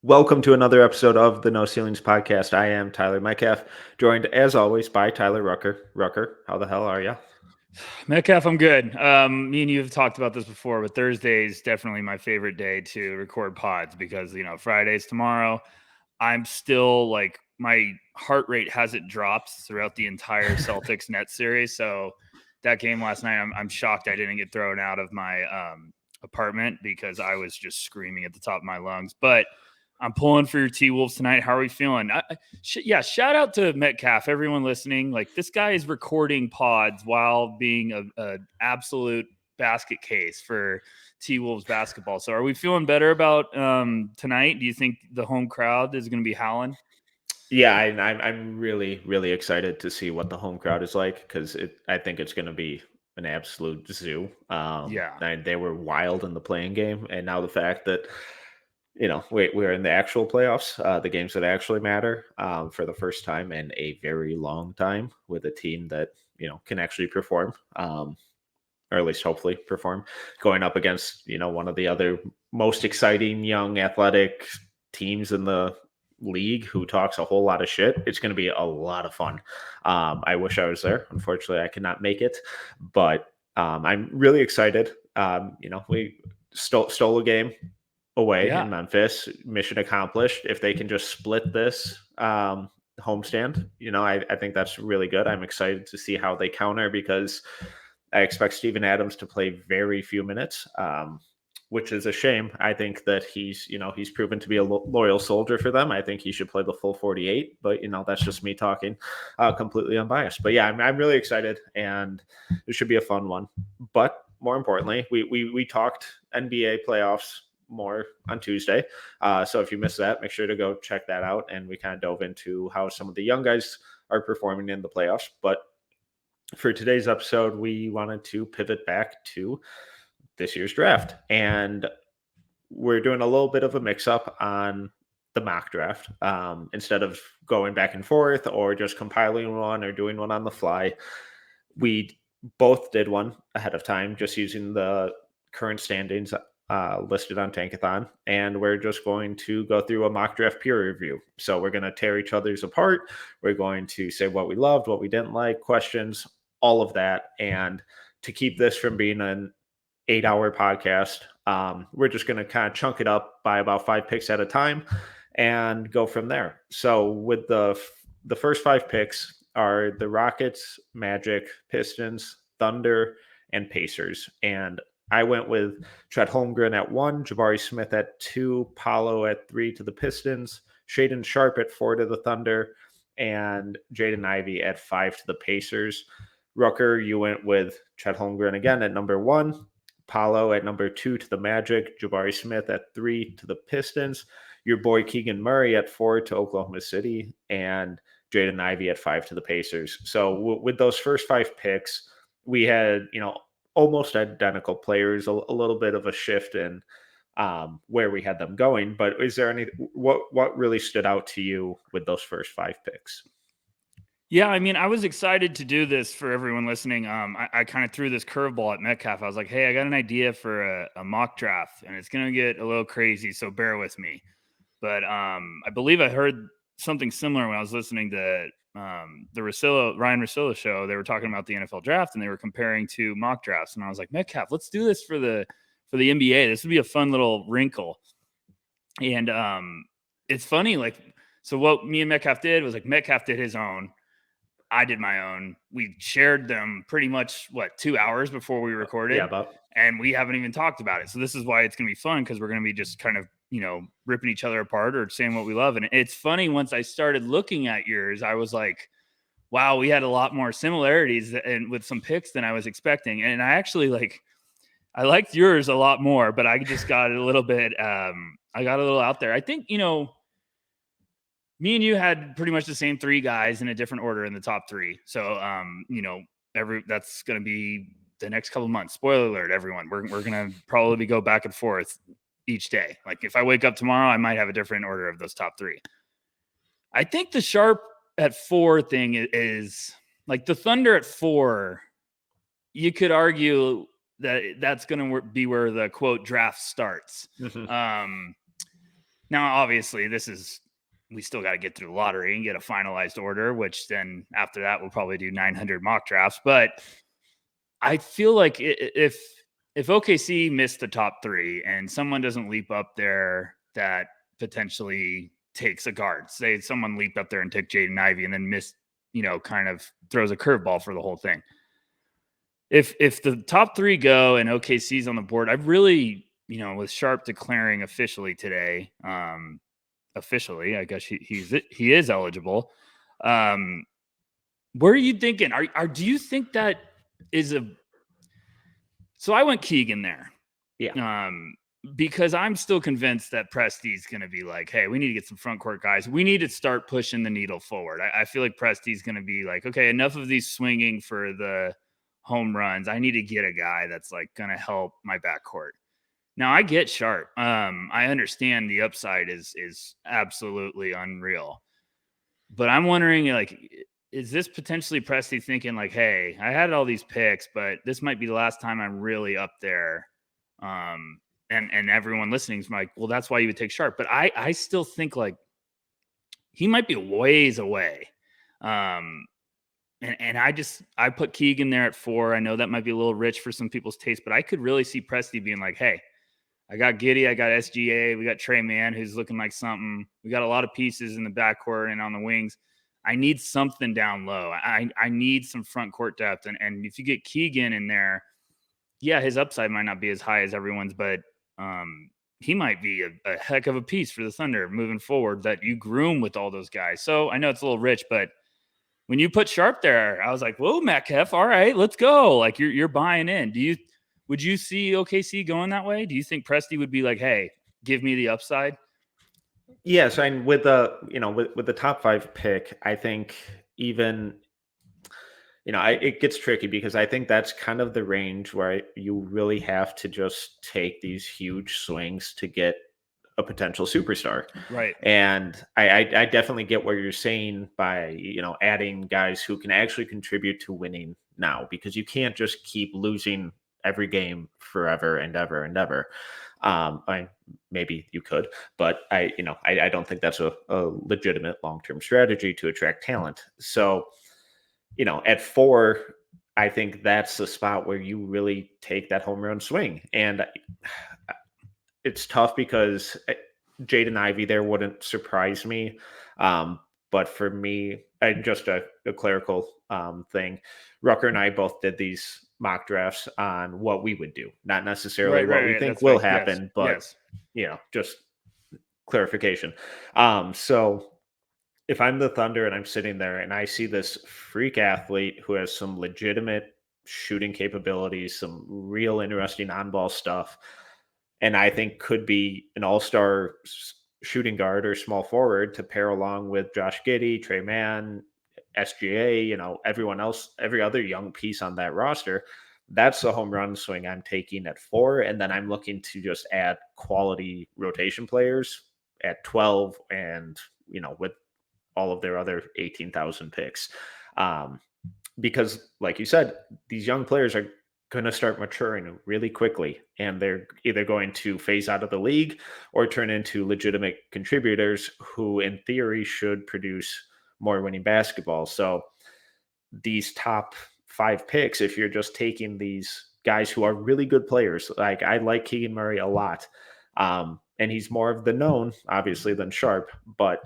Welcome to another episode of the No Ceilings Podcast. I am Tyler Metcalf, joined as always by Tyler Rucker. Rucker, how the hell are you? Metcalf, I'm good. Me and you have talked about this before, but Thursday is definitely my favorite day to record pods because, Friday's tomorrow. I'm still like, my heart rate hasn't dropped throughout the entire Celtics net series. So that game last night, I'm shocked I didn't get thrown out of my apartment because I was just screaming at the top of my lungs. But I'm pulling for your T-Wolves tonight. How are we feeling? Shout out to Metcalf, everyone listening. Like, this guy is recording pods while being a absolute basket case for T-Wolves basketball. So are we feeling better about tonight? Do you think the home crowd is going to be howling? Yeah, I'm really, really excited to see what the home crowd is like because I think it's going to be an absolute zoo. They were wild in the playing game, and now the fact that we're in the actual playoffs, the games that actually matter, for the first time in a very long time with a team that can actually perform, or at least hopefully perform, going up against one of the other most exciting young athletic teams in the league who talks a whole lot of shit. It's going to be a lot of fun. I wish I was there. Unfortunately, I cannot make it, but I'm really excited. We stole a game away in Memphis. Mission accomplished. If they can just split this homestand, I think that's really good. I'm excited to see how they counter because I expect Steven Adams to play very few minutes, which is a shame. I think that he's proven to be a loyal soldier for them. I think he should play the full 48, but that's just me talking, completely unbiased. But yeah, I'm really excited, and it should be a fun one. But more importantly, we talked NBA playoffs more on Tuesday. So if you missed that, make sure to go check that out. And we kind of dove into how some of the young guys are performing in the playoffs. But for today's episode, we wanted to pivot back to this year's draft. And we're doing a little bit of a mix up on the mock draft. Instead of going back and forth or just compiling one or doing one on the fly, we both did one ahead of time, just using the current standings listed on Tankathon, and we're just going to go through a mock draft peer review. So we're going to tear each other's apart. We're going to say what we loved, what we didn't like, questions, all of that. And to keep this from being an 8-hour podcast, we're just going to kind of chunk it up by about 5 picks at a time and go from there. So with the first 5 picks are the Rockets, Magic, Pistons, Thunder, and Pacers. And I went with Chet Holmgren at 1, Jabari Smith at 2, Paolo at 3 to the Pistons, Shaedon Sharpe at 4 to the Thunder, and Jaden Ivey at 5 to the Pacers. Rucker, you went with Chet Holmgren again at number 1, Paolo at number 2 to the Magic, Jabari Smith at 3 to the Pistons, your boy Keegan Murray at 4 to Oklahoma City, and Jaden Ivey at 5 to the Pacers. So with those first 5 picks, we had, almost identical players, a little bit of a shift in where we had them going. But is there what really stood out to you with those first 5 picks? Yeah, I mean, I was excited to do this for everyone listening. I kind of threw this curveball at Metcalf. I was like, hey, I got an idea for a mock draft, and it's going to get a little crazy, so bear with me. But I believe I heard something similar when I was listening to the Ryan Russillo show. They were talking about the NFL draft, and they were comparing to mock drafts. And I was like, Metcalf, let's do this for the NBA. This would be a fun little wrinkle. And it's funny, like, so what me and Metcalf did was, like, Metcalf did his own. I did my own. We shared them pretty much 2 hours before we recorded. Yeah, and we haven't even talked about it. So this is why it's going to be fun, because we're going to be just kind of, ripping each other apart or saying what we love. And it's funny, once I started looking at yours, I was like, wow, we had a lot more similarities and with some picks than I was expecting. And I actually I liked yours a lot more, but I just got a little bit, I got a little out there. I think, me and you had pretty much the same 3 guys in a different order in the top 3. So, that's going to be the next couple of months. Spoiler alert, everyone. We're going to probably go back and forth each day. Like if I wake up tomorrow, I might have a different order of those top 3. I think the Sharp at 4 thing is like the Thunder at 4. You could argue that that's going to be where the quote draft starts. Mm-hmm. Now, obviously, we still got to get through the lottery and get a finalized order, which then after that, we'll probably do 900 mock drafts. But I feel like if OKC missed the top 3 and someone doesn't leap up there that potentially takes a guard, say someone leaped up there and took Jaden Ivey and then missed, kind of throws a curveball for the whole thing. If the top 3 go and OKC's on the board, I really, with Sharp declaring officially today, officially, I guess he is eligible. Where are you thinking? Do you think that is so I went Keegan there. Yeah. Because I'm still convinced that Presti's going to be like, hey, we need to get some front court guys. We need to start pushing the needle forward. I feel like Presti's going to be like, okay, enough of these swinging for the home runs. I need to get a guy that's like going to help my backcourt. Now I get Sharp. I understand the upside is absolutely unreal, but I'm wondering, like, is this potentially Presti thinking like, hey, I had all these picks, but this might be the last time I'm really up there. And everyone listening is like, well, that's why you would take Sharp. But I still think like he might be ways away. And I put Keegan there at 4. I know that might be a little rich for some people's taste, but I could really see Presti being like, hey, I got Giddey, I got SGA, we got Trey Mann, who's looking like something. We got a lot of pieces in the backcourt and on the wings. I need something down low. I need some front court depth. And if you get Keegan in there, yeah, his upside might not be as high as everyone's, but he might be a heck of a piece for the Thunder moving forward that you groom with all those guys. So I know it's a little rich, but when you put Sharp there, I was like, whoa, Metcalf, all right, let's go. Like you're buying in. Would you see OKC going that way? Do you think Presti would be like, hey, give me the upside? Yes, and with the with the top 5 pick, I think even it gets tricky because I think that's kind of the range where you really have to just take these huge swings to get a potential superstar. Right. And I definitely get what you're saying by, adding guys who can actually contribute to winning now, because you can't just keep losing every game forever and ever and ever. Maybe you could, but I don't think that's a legitimate long-term strategy to attract talent. So, at 4, I think that's the spot where you really take that home run swing. And it's tough because Jaden Ivey there wouldn't surprise me. But for me, just a clerical thing, Rucker and I both did these mock drafts on what we would do, not necessarily what we think will happen, but just clarification. So if I'm the Thunder and I'm sitting there and I see this freak athlete who has some legitimate shooting capabilities, some real interesting on-ball stuff, and I think could be an all-star shooting guard or small forward to pair along with Josh Giddey, Trey Mann, SGA, everyone else, every other young piece on that roster, that's the home run swing I'm taking at 4. And then I'm looking to just add quality rotation players at 12 and, with all of their other 18,000 picks. Because like you said, these young players are going to start maturing really quickly, and they're either going to phase out of the league or turn into legitimate contributors who in theory should produce more winning basketball. So these top 5 picks, if you're just taking these guys who are really good players, like I like Keegan Murray a lot. And he's more of the known, obviously, than Sharp. But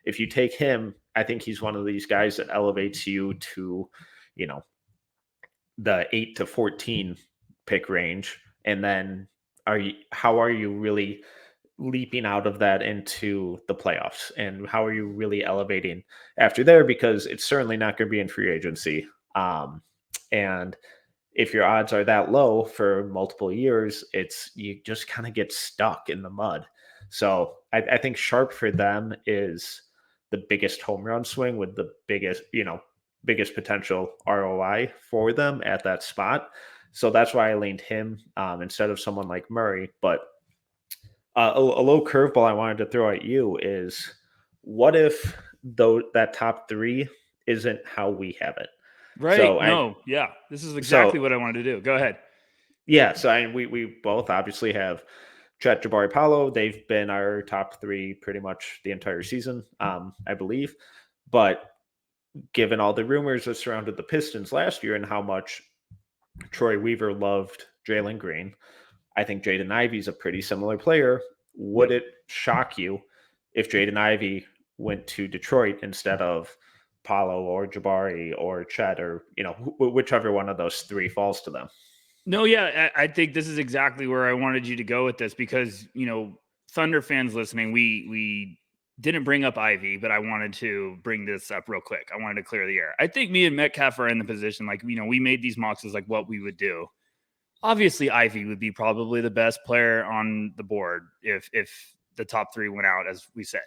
if you take him, I think he's one of these guys that elevates you to, the 8 to 14 pick range. And then how are you really leaping out of that into the playoffs? And how are you really elevating after there? Because it's certainly not going to be in free agency. And if your odds are that low for multiple years, you just kind of get stuck in the mud. So I think Sharp for them is the biggest home run swing with the biggest potential ROI for them at that spot. So that's why I leaned him instead of someone like Murray. But a little curveball I wanted to throw at you is, what if though that top three isn't how we have it? Right. So I No. Yeah. This is exactly so what I wanted to do. Go ahead. yeah, so we both obviously have Chet, Jabari, Paulo. They've been our top three pretty much the entire season, I believe. But given all the rumors that surrounded the Pistons last year and how much Troy Weaver loved Jalen Green, I think Jaden Ivey's a pretty similar player. Would Yep. it shock you if Jaden Ivey went to Detroit instead of Paulo or Jabari or Chet, or whichever one of those three falls to them? No, yeah, I think this is exactly where I wanted you to go with this because Thunder fans listening, we didn't bring up Ivy, but I wanted to bring this up real quick. I wanted to clear the air. I think me and Metcalf are in the position like we made these mocks as like what we would do. Obviously, Ivy would be probably the best player on the board if the top three went out as we said.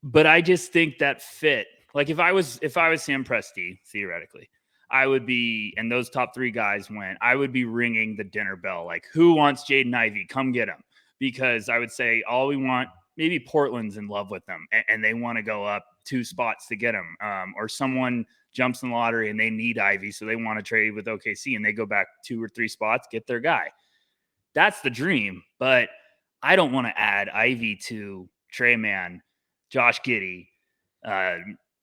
But I just think that fit. Like if I was Sam Presti, theoretically, I would be, and those top three guys went, I would be ringing the dinner bell. Like, who wants Jaden Ivey? Come get him. Because I would say all we want, maybe Portland's in love with them and they want to go up 2 spots to get him. Or someone jumps in the lottery and they need Ivy, so they want to trade with OKC and they go back 2 or 3 spots, get their guy. That's the dream. But I don't want to add Ivy to Trey Man, Josh Giddey,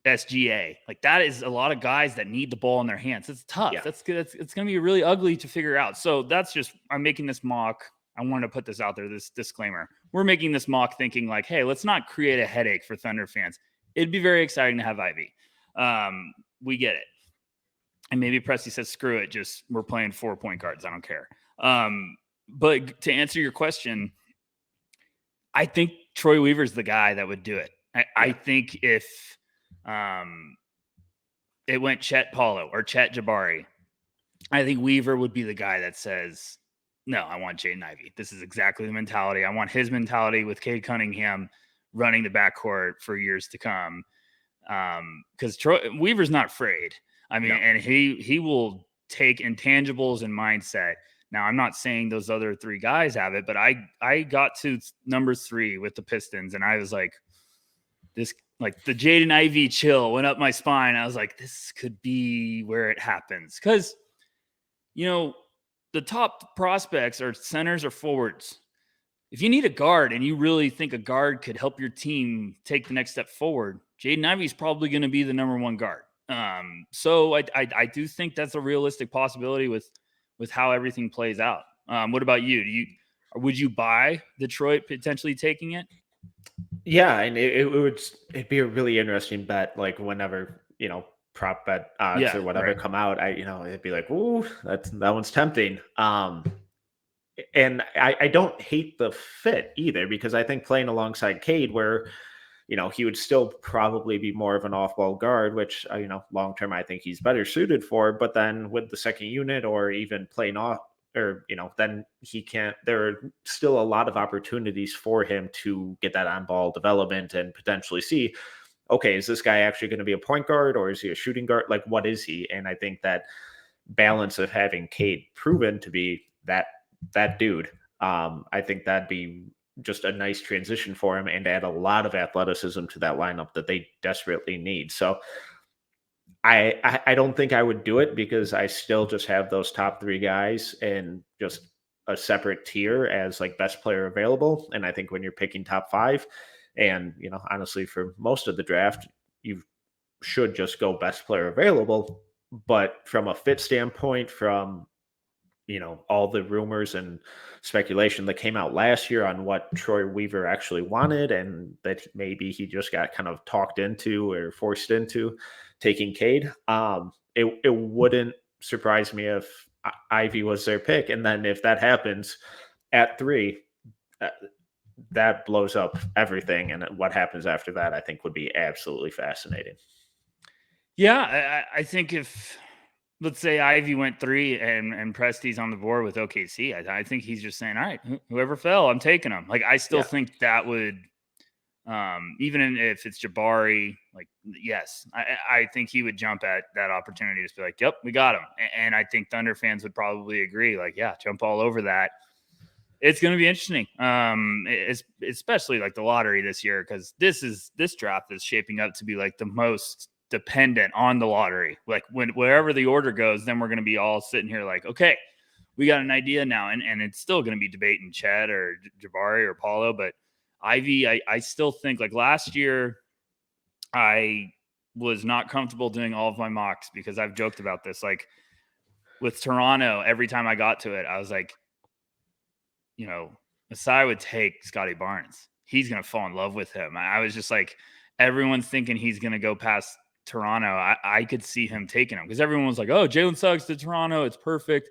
SGA. Like that is a lot of guys that need the ball in their hands. It's tough. Yeah. That's good. It's going to be really ugly to figure out. So that's just, I'm making this mock. I wanted to put this out there, this disclaimer. We're making this mock thinking like, hey, let's not create a headache for Thunder fans. It'd be very exciting to have Ivy. We get it. And maybe Presti says, screw it. Just we're playing 4-point guards. I don't care. But to answer your question, I think Troy Weaver's the guy that would do it. I think if it went Chet Paulo or Chet Jabari, I think Weaver would be the guy that says, no, I want Jaden Ivey. This is exactly the mentality. I want his mentality with Cade Cunningham running the backcourt for years to come. Because Weaver's not afraid. I mean, and he will take intangibles and mindset. Now, I'm not saying those other 3 guys have it, but I got to number 3 with the Pistons, and I was like, this, like the Jaden Ivey chill went up my spine. I was like, this could be where it happens. Because, the top prospects are centers or forwards. If you need a guard and you really think a guard could help your team take the next step forward, Jaden Ivey is probably going to be the number 1 guard. So I do think that's a realistic possibility with how everything plays out. What about you? Would you buy Detroit potentially taking it? Yeah, and it'd be a really interesting bet. Like whenever prop bet odds or whatever come out, it'd be like, ooh, that one's tempting. And I don't hate the fit either, because I think playing alongside Cade, where he would still probably be more of an off-ball guard, which long term I think he's better suited for. But then with the second unit, or even playing off, or then he can't. There are still a lot of opportunities for him to get that on-ball development and potentially see, okay, is this guy actually going to be a point guard, or is he a shooting guard? Like, what is he? And I think that balance of having Cade proven to be that dude, I think that'd be just a nice transition for him and add a lot of athleticism to that lineup that they desperately need. So I don't think I would do it, because I still just have those top 3 guys and just a separate tier as like best player available. And I think when you're picking top 5, and honestly, for most of the draft, you should just go best player available. But from a fit standpoint, from all the rumors and speculation that came out last year on what Troy Weaver actually wanted, and that maybe he just got kind of talked into or forced into taking Cade, it wouldn't surprise me if Ivy was their pick. And then if that happens at 3, that blows up everything. And what happens after that, I think, would be absolutely fascinating. Yeah, I think if, let's say Ivy went 3 and Presti's on the board with OKC, I think he's just saying, all right, whoever fell, I'm taking him. Like, I still think that would Even if it's Jabari, like, yes, I think he would jump at that opportunity to just be like, yep, we got him. And I think Thunder fans would probably agree, like, yeah, jump all over that. It's going to be interesting, especially like the lottery this year, because this draft is shaping up to be like the most dependent on the lottery. Like wherever the order goes, then we're going to be all sitting here like, okay, we got an idea now, and it's still going to be debating Chet or Jabari or Paulo, but Ivy, I still think like last year, I was not comfortable doing all of my mocks because I've joked about this. Like with Toronto, every time I got to it, I was like, Masai would take Scotty Barnes. He's going to fall in love with him. I was just like, everyone's thinking he's going to go past Toronto. I could see him taking him because everyone was like, oh, Jalen Suggs to Toronto. It's perfect.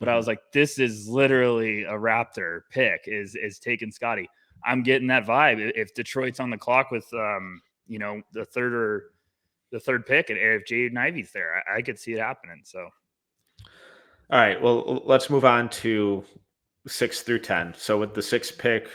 But I was like, this is literally a Raptor pick is taking Scotty. I'm getting that vibe. If Detroit's on the clock with, the third pick, and if Jaden Ivey's there, I could see it happening. So, all right, well, let's move on to 6 through 10. So with the sixth pick,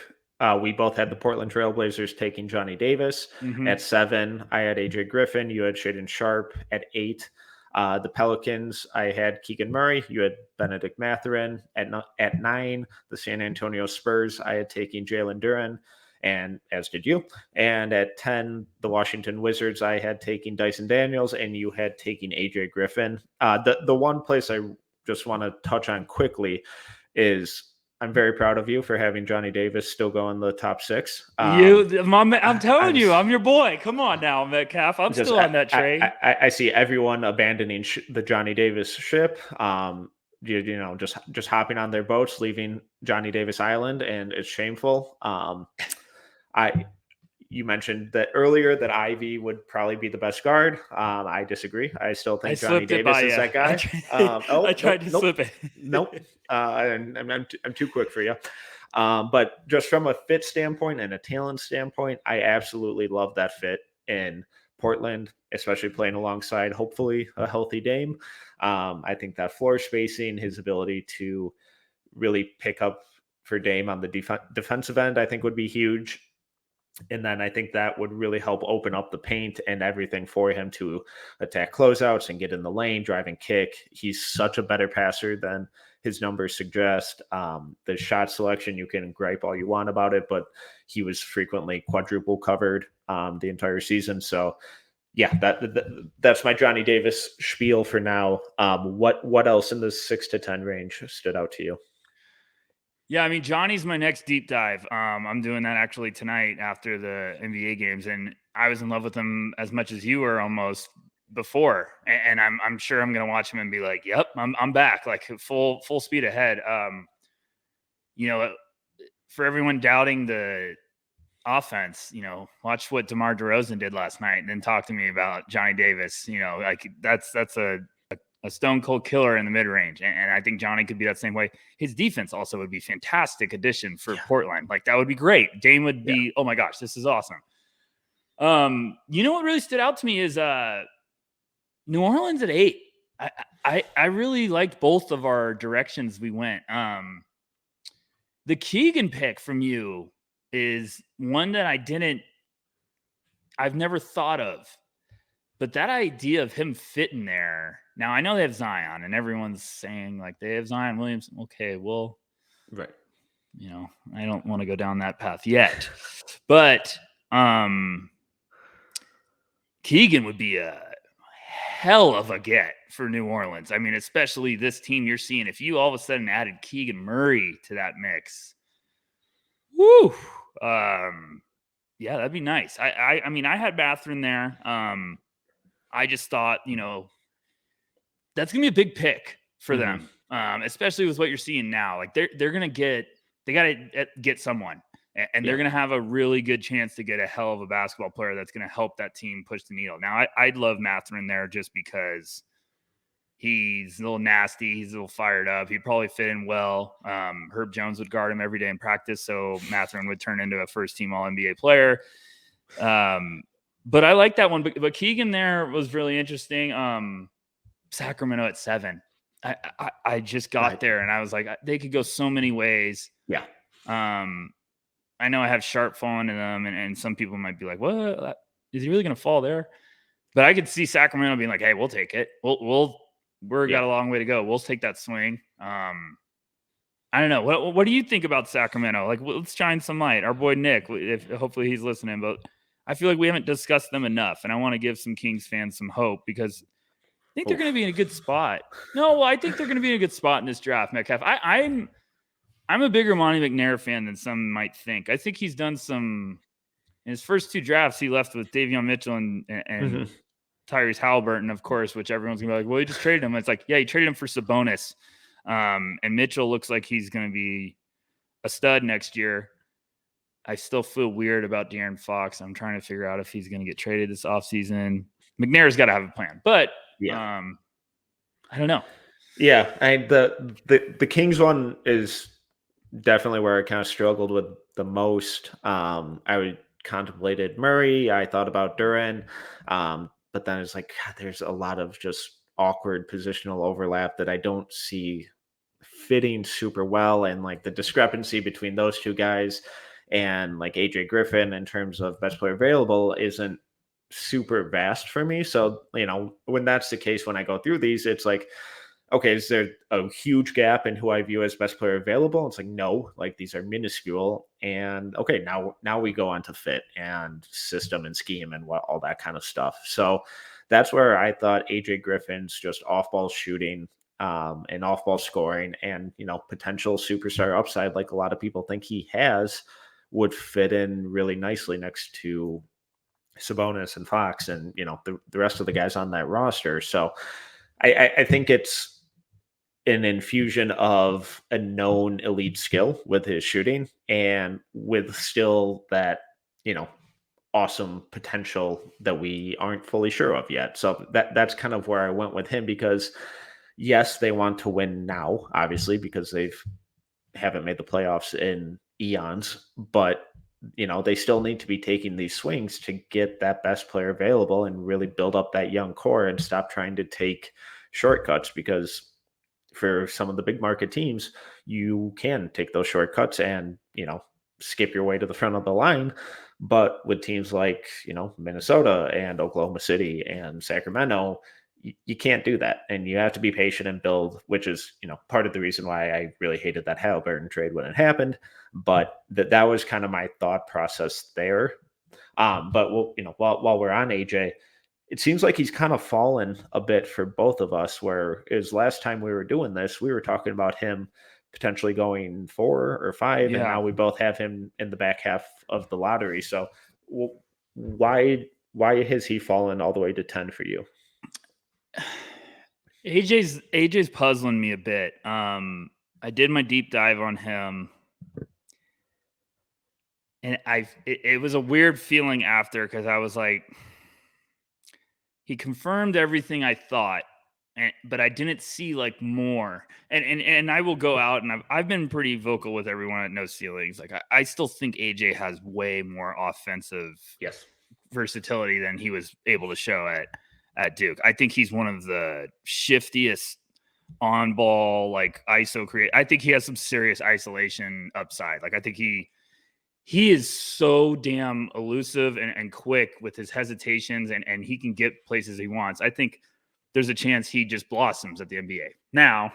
we both had the Portland Trailblazers taking Johnny Davis. At 7. I had AJ Griffin. You had Shaedon Sharpe. At 8. The Pelicans, I had Keegan Murray. You had Benedict Mathurin. At 9, the San Antonio Spurs, I had taken Jalen Duren, and as did you. And at 10, the Washington Wizards, I had taken Dyson Daniels, and you had taken AJ Griffin. The one place I just want to touch on quickly is I'm very proud of you for having Johnny Davis still go in the top 6. I'm telling you, I'm your boy. Come on now, Metcalf. I'm still on that train. I see everyone abandoning the Johnny Davis ship. Just hopping on their boats, leaving Johnny Davis Island, and it's shameful. You mentioned that earlier that Ivy would probably be the best guard. I disagree. I still think Johnny Davis is that guy. I tried to slip it. Nope. I'm too quick for you. But just from a fit standpoint and a talent standpoint, I absolutely love that fit in Portland, especially playing alongside, hopefully, a healthy Dame. I think that floor spacing, his ability to really pick up for Dame on the defensive end, I think would be huge. And then I think that would really help open up the paint and everything for him to attack closeouts and get in the lane, drive and kick. He's such a better passer than his numbers suggest. The shot selection, you can gripe all you want about it, but he was frequently quadruple covered the entire season. So yeah, that's my Johnny Davis spiel for now. What else in the 6 to 10 range stood out to you? Yeah, I mean, Johnny's my next deep dive. I'm doing that actually tonight after the NBA games, and I was in love with him as much as you were almost before. And I'm sure I'm gonna watch him and be like, "Yep, I'm back, like full speed ahead." For everyone doubting the offense, watch what DeMar DeRozan did last night, and then talk to me about Johnny Davis. Like that's a stone cold killer in the mid range. And I think Johnny could be that same way. His defense also would be fantastic addition for Portland. Like that would be great. Dame would be, oh my gosh, this is awesome. What really stood out to me is New Orleans at 8. I really liked both of our directions we went. The Keegan pick from you is one that I've never thought of. But that idea of him fitting there, now I know they have Zion, and everyone's saying like they have Zion Williamson. Okay, well, right. I don't want to go down that path yet, but Keegan would be a hell of a get for New Orleans. I mean, especially this team you're seeing. If you all of a sudden added Keegan Murray to that mix, woo, yeah, that'd be nice. I mean, I had Mathurin there. I just thought, that's going to be a big pick for them, especially with what you're seeing now. Like they're going to they got to get someone, and they're going to have a really good chance to get a hell of a basketball player that's going to help that team push the needle. Now, I'd love Mathurin there just because he's a little nasty. He's a little fired up. He'd probably fit in well. Herb Jones would guard him every day in practice, so Mathurin would turn into a first-team All-NBA player. But I like that one. But Keegan there was really interesting. Sacramento at 7. I just got there and I was like, they could go so many ways. Yeah. I know I have Sharp falling to them, and some people might be like, "What? Is he really going to fall there?" But I could see Sacramento being like, "Hey, we'll take it. We're got a long way to go. We'll take that swing." I don't know. What do you think about Sacramento? Like, let's shine some light. Our boy Nick, if hopefully he's listening, but I feel like we haven't discussed them enough, and I want to give some Kings fans some hope because I think they're going to be in a good spot. No, I think they're going to be in a good spot in this draft, Metcalf. I'm a bigger Monty McNair fan than some might think. I think he's done some in his first 2 drafts. He left with Davion Mitchell and Tyrese Halliburton, of course, which everyone's gonna be like, "Well, he just traded him." It's like, yeah, he traded him for Sabonis, and Mitchell looks like he's going to be a stud next year. I still feel weird about De'Aaron Fox. I'm trying to figure out if he's going to get traded this offseason. McNair's got to have a plan, but I don't know. Yeah, the Kings one is definitely where I kind of struggled with the most. I contemplated Murray. I thought about Duran, but then it's like God, there's a lot of just awkward positional overlap that I don't see fitting super well, and like the discrepancy between those two guys and like AJ Griffin in terms of best player available isn't super vast for me. So, when that's the case, when I go through these, it's like, okay, is there a huge gap in who I view as best player available? It's like, no, like these are minuscule. And okay, now we go on to fit and system and scheme and all that kind of stuff. So that's where I thought AJ Griffin's just off ball shooting and off ball scoring and, potential superstar upside, like a lot of people think he has, would fit in really nicely next to Sabonis and Fox and, the rest of the guys on that roster. So I think it's an infusion of a known elite skill with his shooting and with still that, awesome potential that we aren't fully sure of yet. So that's kind of where I went with him because yes, they want to win now, obviously, because haven't made the playoffs in eons, but they still need to be taking these swings to get that best player available and really build up that young core and stop trying to take shortcuts because for some of the big market teams, you can take those shortcuts and, skip your way to the front of the line. But with teams like, Minnesota and Oklahoma City and Sacramento, you can't do that. And you have to be patient and build, which is, part of the reason why I really hated that Halliburton trade when it happened. But that was kind of my thought process there. But while we're on AJ, it seems like he's kind of fallen a bit for both of us. Where is last time we were doing this, we were talking about him potentially going 4 or 5, and now we both have him in the back half of the lottery. So why has he fallen all the way to 10 for you? AJ's puzzling me a bit. I did my deep dive on him, and it was a weird feeling after because I was like, he confirmed everything I thought, but I didn't see like more. And I will go out and I've been pretty vocal with everyone at No Ceilings. Like I still think AJ has way more offensive versatility than he was able to show at Duke. I think he's one of the shiftiest on ball, like ISO create. I think he has some serious isolation upside. Like I think he is so damn elusive and quick with his hesitations and he can get places he wants. I think there's a chance he just blossoms at the NBA. Now,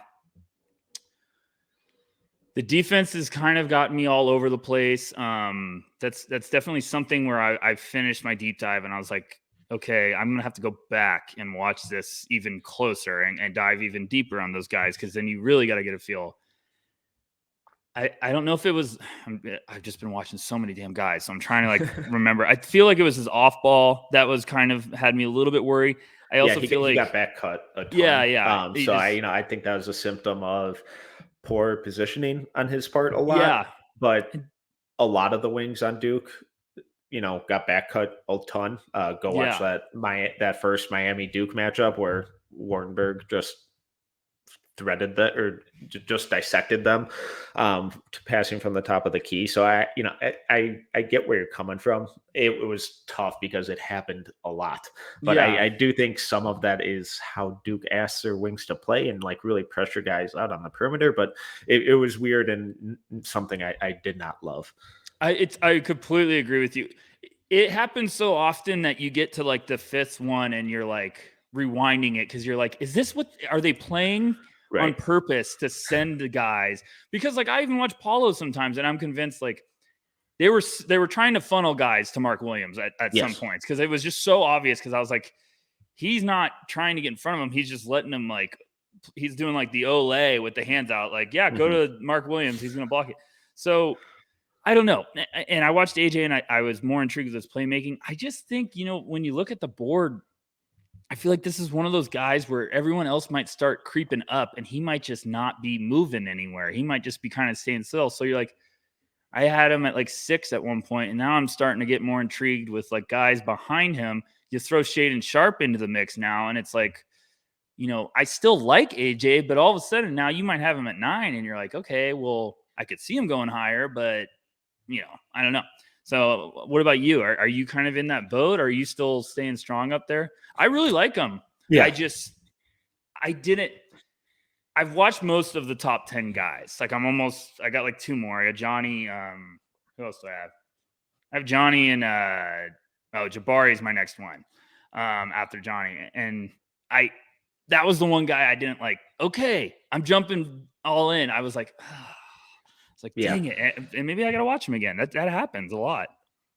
the defense has kind of gotten me all over the place. That's definitely something where I finished my deep dive and I was like, okay, I'm going to have to go back and watch this even closer and dive even deeper on those guys because then you really got to get a feel. I don't know if it was I've just been watching so many damn guys, so I'm trying to like remember. I feel like it was his off ball that was kind of had me a little bit worried. I also feel like he got back cut a ton. Yeah. So I think that was a symptom of poor positioning on his part a lot. Yeah. But a lot of the wings on Duke, got back cut a ton. Go watch that first Miami Duke matchup where Warrenberg just threaded that or just dissected them passing from the top of the key. So I get where you're coming from. It was tough because it happened a lot, but I do think some of that is how Duke asks their wings to play and like really pressure guys out on the perimeter. But it was weird and something I did not love. I completely agree with you. It happens so often that you get to like the fifth one and you're like rewinding it because you're like, is this what are they playing on Right. purpose to send the guys? Because like I even watch Paulo sometimes and I'm convinced like they were trying to funnel guys to Mark Williams at some Yes. points because it was just so obvious because I was like, he's not trying to get in front of him. He's just letting him like he's doing like the Olay with the hands out, like, yeah, go to Mark Williams. He's gonna block it. So I don't know. And I watched AJ and I was more intrigued with his playmaking. I just think, when you look at the board, I feel like this is one of those guys where everyone else might start creeping up and he might just not be moving anywhere. He might just be kind of staying still. So you're like, I had him at like 6 at one point, and now I'm starting to get more intrigued with like guys behind him. You throw Shaden Sharp into the mix now, and it's like, I still like AJ, but all of a sudden now you might have him at 9, and you're like, okay, well, I could see him going higher, but I don't know. So what about you? Are you kind of in that boat? Are you still staying strong up there? I really like him. Yeah. I've watched most of the top 10 guys. Like I got like 2 more. I got Johnny. Who else do I have? I have Johnny and Jabari is my next one after Johnny. And that was the one guy I didn't like. Okay, I'm jumping all in. I was like, it's like, dang it. And maybe I got to watch him again. That happens a lot.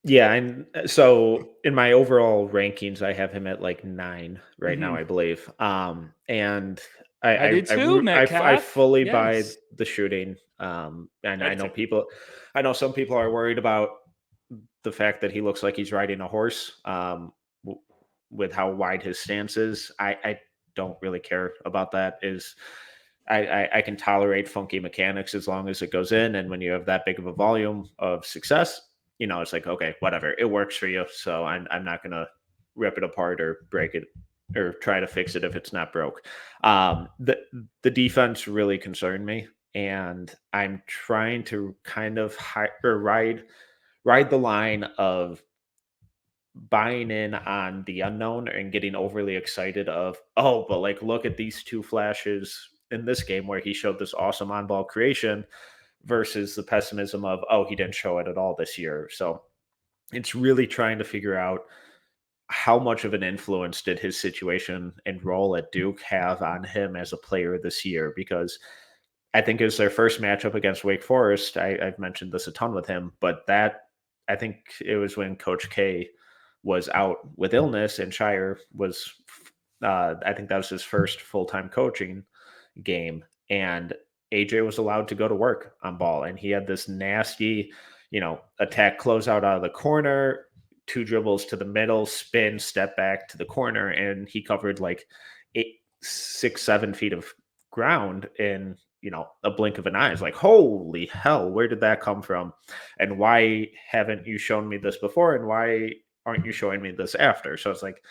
Yeah. And so in my overall rankings, I have him at like 9 right now, I believe. And I do too, Metcalf. I fully buy the shooting. And I know some people are worried about the fact that he looks like he's riding a horse with how wide his stance is. I don't really care about that. I can tolerate funky mechanics as long as it goes in. And when you have that big of a volume of success, it's like, okay, whatever, it works for you. So I'm not going to rip it apart or break it or try to fix it if it's not broke. The defense really concerned me, and I'm trying to kind of ride the line of buying in on the unknown and getting overly excited of, oh, but like, look at these 2 flashes in this game where he showed this awesome on-ball creation versus the pessimism of, oh, he didn't show it at all this year. So it's really trying to figure out how much of an influence did his situation and role at Duke have on him as a player this year? Because I think it was their first matchup against Wake Forest. I've mentioned this a ton with him, but I think it was when Coach K was out with illness and Shire was, I think that was his first full-time coaching game. And AJ was allowed to go to work on ball. And he had this nasty, attack closeout out of the corner, 2 dribbles to the middle, spin, step back to the corner. And he covered like 6, 7 feet of ground in, a blink of an eye. It's like, holy hell, where did that come from? And why haven't you shown me this before? And why aren't you showing me this after? So it's like,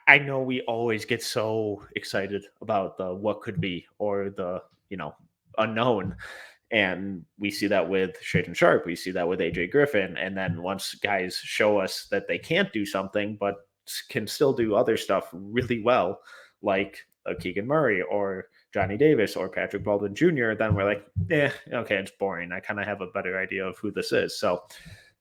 I know we always get so excited about the what could be or the, unknown. And we see that with Shaden Sharp. We see that with AJ Griffin. And then once guys show us that they can't do something, but can still do other stuff really well, like a Keegan Murray or Johnny Davis or Patrick Baldwin Jr., then we're like, okay, it's boring. I kind of have a better idea of who this is. So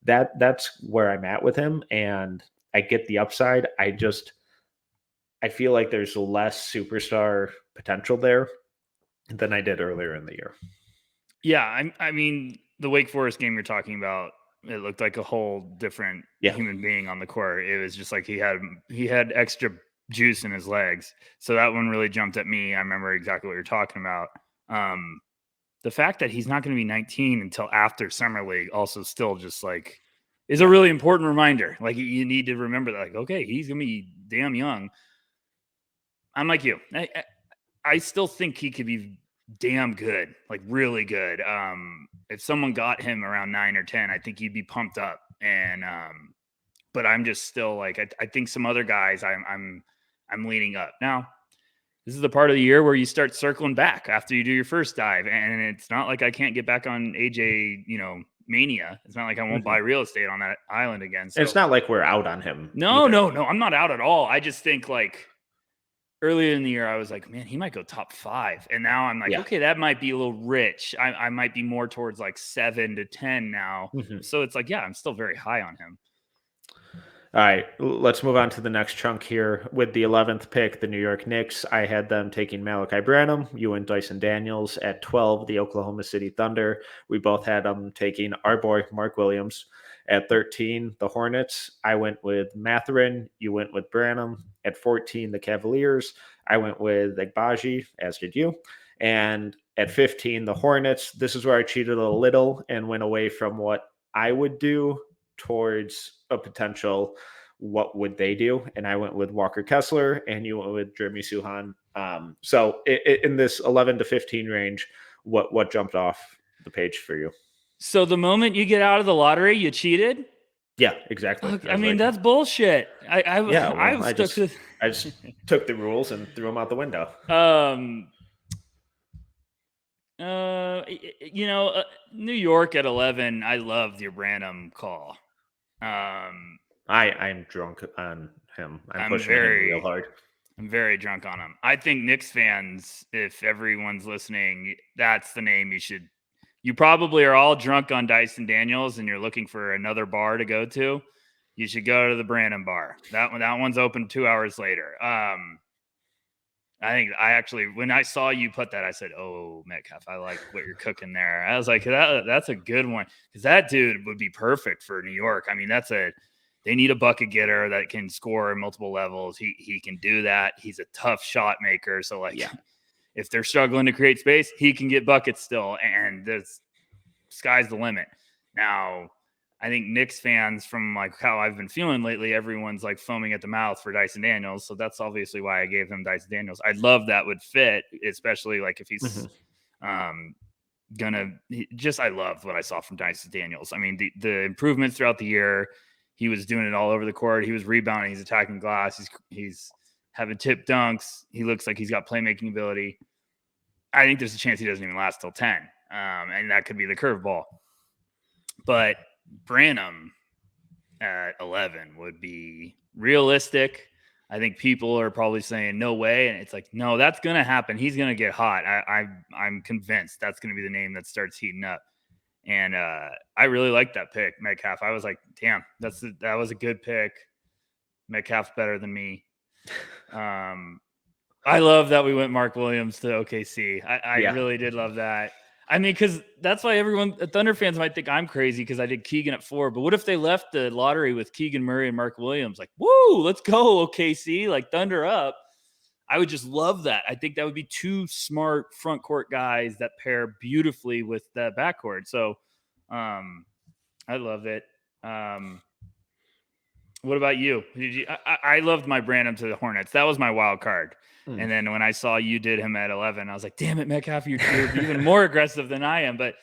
that's where I'm at with him. And I get the upside. I feel like there's less superstar potential there than I did earlier in the year. Yeah, I mean, the Wake Forest game you're talking about, it looked like a whole different human being on the court. It was just like he had extra juice in his legs. So that one really jumped at me. I remember exactly what you're talking about. The fact that he's not going to be 19 until after Summer League also still just like is a really important reminder. Like you need to remember that, like, okay, he's going to be damn young. I'm like you. I still think he could be damn good, like really good. If someone got him around 9 or 10, I think he'd be pumped up. And but I'm just still like I think some other guys I'm leaning up. Now, this is the part of the year where you start circling back after you do your first dive, and it's not like I can't get back on AJ, mania. It's not like I won't buy real estate on that island again. So it's not like we're out on him. No, I'm not out at all. I just think like earlier in the year, I was like, man, he might go top 5. And now I'm like, Yeah. okay, that might be a little rich. I might be more towards like 7 to 10 now. Mhm. So it's like, yeah, I'm still very high on him. All right, let's move on to the next chunk here. With the 11th pick, the New York Knicks, I had them taking Malachi Branham. You and Dyson Daniels at 12, the Oklahoma City Thunder. We both had them taking our boy, Mark Williams. At 13, the Hornets. I went with Matherin. You went with Branham. At 14, the Cavaliers. I went with Agbaji, as did you. And at 15, the Hornets. This is where I cheated a little and went away from what I would do towards a potential what would they do, and I went with Walker Kessler and you went with Jeremy Suhan. So in this 11 to 15 range, what jumped off the page for you? So the moment you get out of the lottery, you cheated. Yeah, exactly. I I was mean, like, that's bullshit. yeah, well, I've stuck to. I just took the rules and threw them out the window. New York at 11. I loved your Branham call. I'm drunk on him. I'm I'm pushing him real hard. I'm very drunk on him. I think Knicks fans, if everyone's listening, that's the name you should. You probably are all drunk on Dyson Daniels and you're looking for another bar to go to. You should go to the Branham bar. That one's open 2 hours later. I think when I saw you put that, I said, "Oh, Metcalf, I like what you're cooking there." I was like, "That's a good one," because that dude would be perfect for New York. I mean, they need a bucket getter that can score at multiple levels. He can do that. He's a tough shot maker. So like, Yeah. if they're struggling to create space, he can get buckets still, and the sky's the limit. Now, I think Knicks fans, from like how I've been feeling lately, everyone's like foaming at the mouth for Dyson Daniels. So that's obviously why I gave him Dyson Daniels. I love that would fit, especially like if he's I loved what I saw from Dyson Daniels. I mean, the improvements throughout the year, he was doing it all over the court. He was rebounding, he's attacking glass, he's having tip dunks. He looks like he's got playmaking ability. I think there's a chance he doesn't even last till 10. And that could be the curveball. But Branham at 11 would be realistic. I think people are probably saying no way, and it's like, no, that's going to happen. He's going to get hot. I'm convinced that's going to be the name that starts heating up. And I really like that pick, Metcalf. I was like, damn, that was a good pick. Metcalf's better than me. I love that we went Mark Williams to OKC. I really did love that. I mean, because that's why Thunder fans might think I'm crazy because I did Keegan at 4. But what if they left the lottery with Keegan Murray and Mark Williams? Like, woo, let's go, OKC, like Thunder up. I would just love that. I think that would be two smart front court guys that pair beautifully with that backcourt. So I love it. What about you? I loved my Branham to the Hornets. That was my wild card. And then when I saw you did him at 11, I was like, damn it, Metcalf, you're even more aggressive than I am. But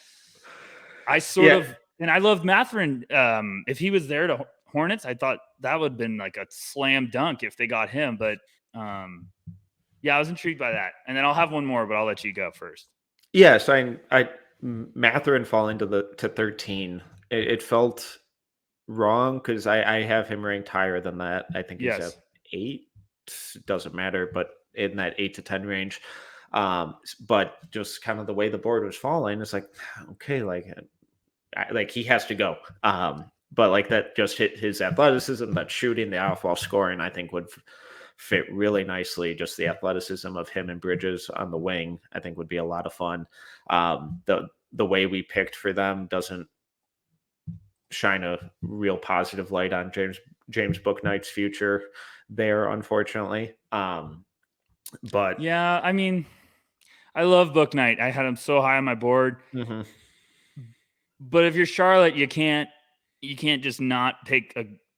I and I loved Matherin. If he was there to Hornets, I thought that would have been like a slam dunk if they got him. But yeah, I was intrigued by that. And then I'll have one more, but I'll let you go first. Yes, I Matherin falling to 13. It felt wrong because I have him ranked higher than that. I think he's at 8. It doesn't matter, but in that 8 to 10 range. But just kind of the way the board was falling, it's like, okay, like he has to go. But like that just hit his athleticism, that shooting, the off ball scoring, I think would fit really nicely. Just the athleticism of him and Bridges on the wing, I think would be a lot of fun. The way we picked for them doesn't shine a real positive light on James Bouknight's future there, unfortunately. But yeah, I mean, I love Bouknight. I had him so high on my board. But if you're Charlotte, you can't just not take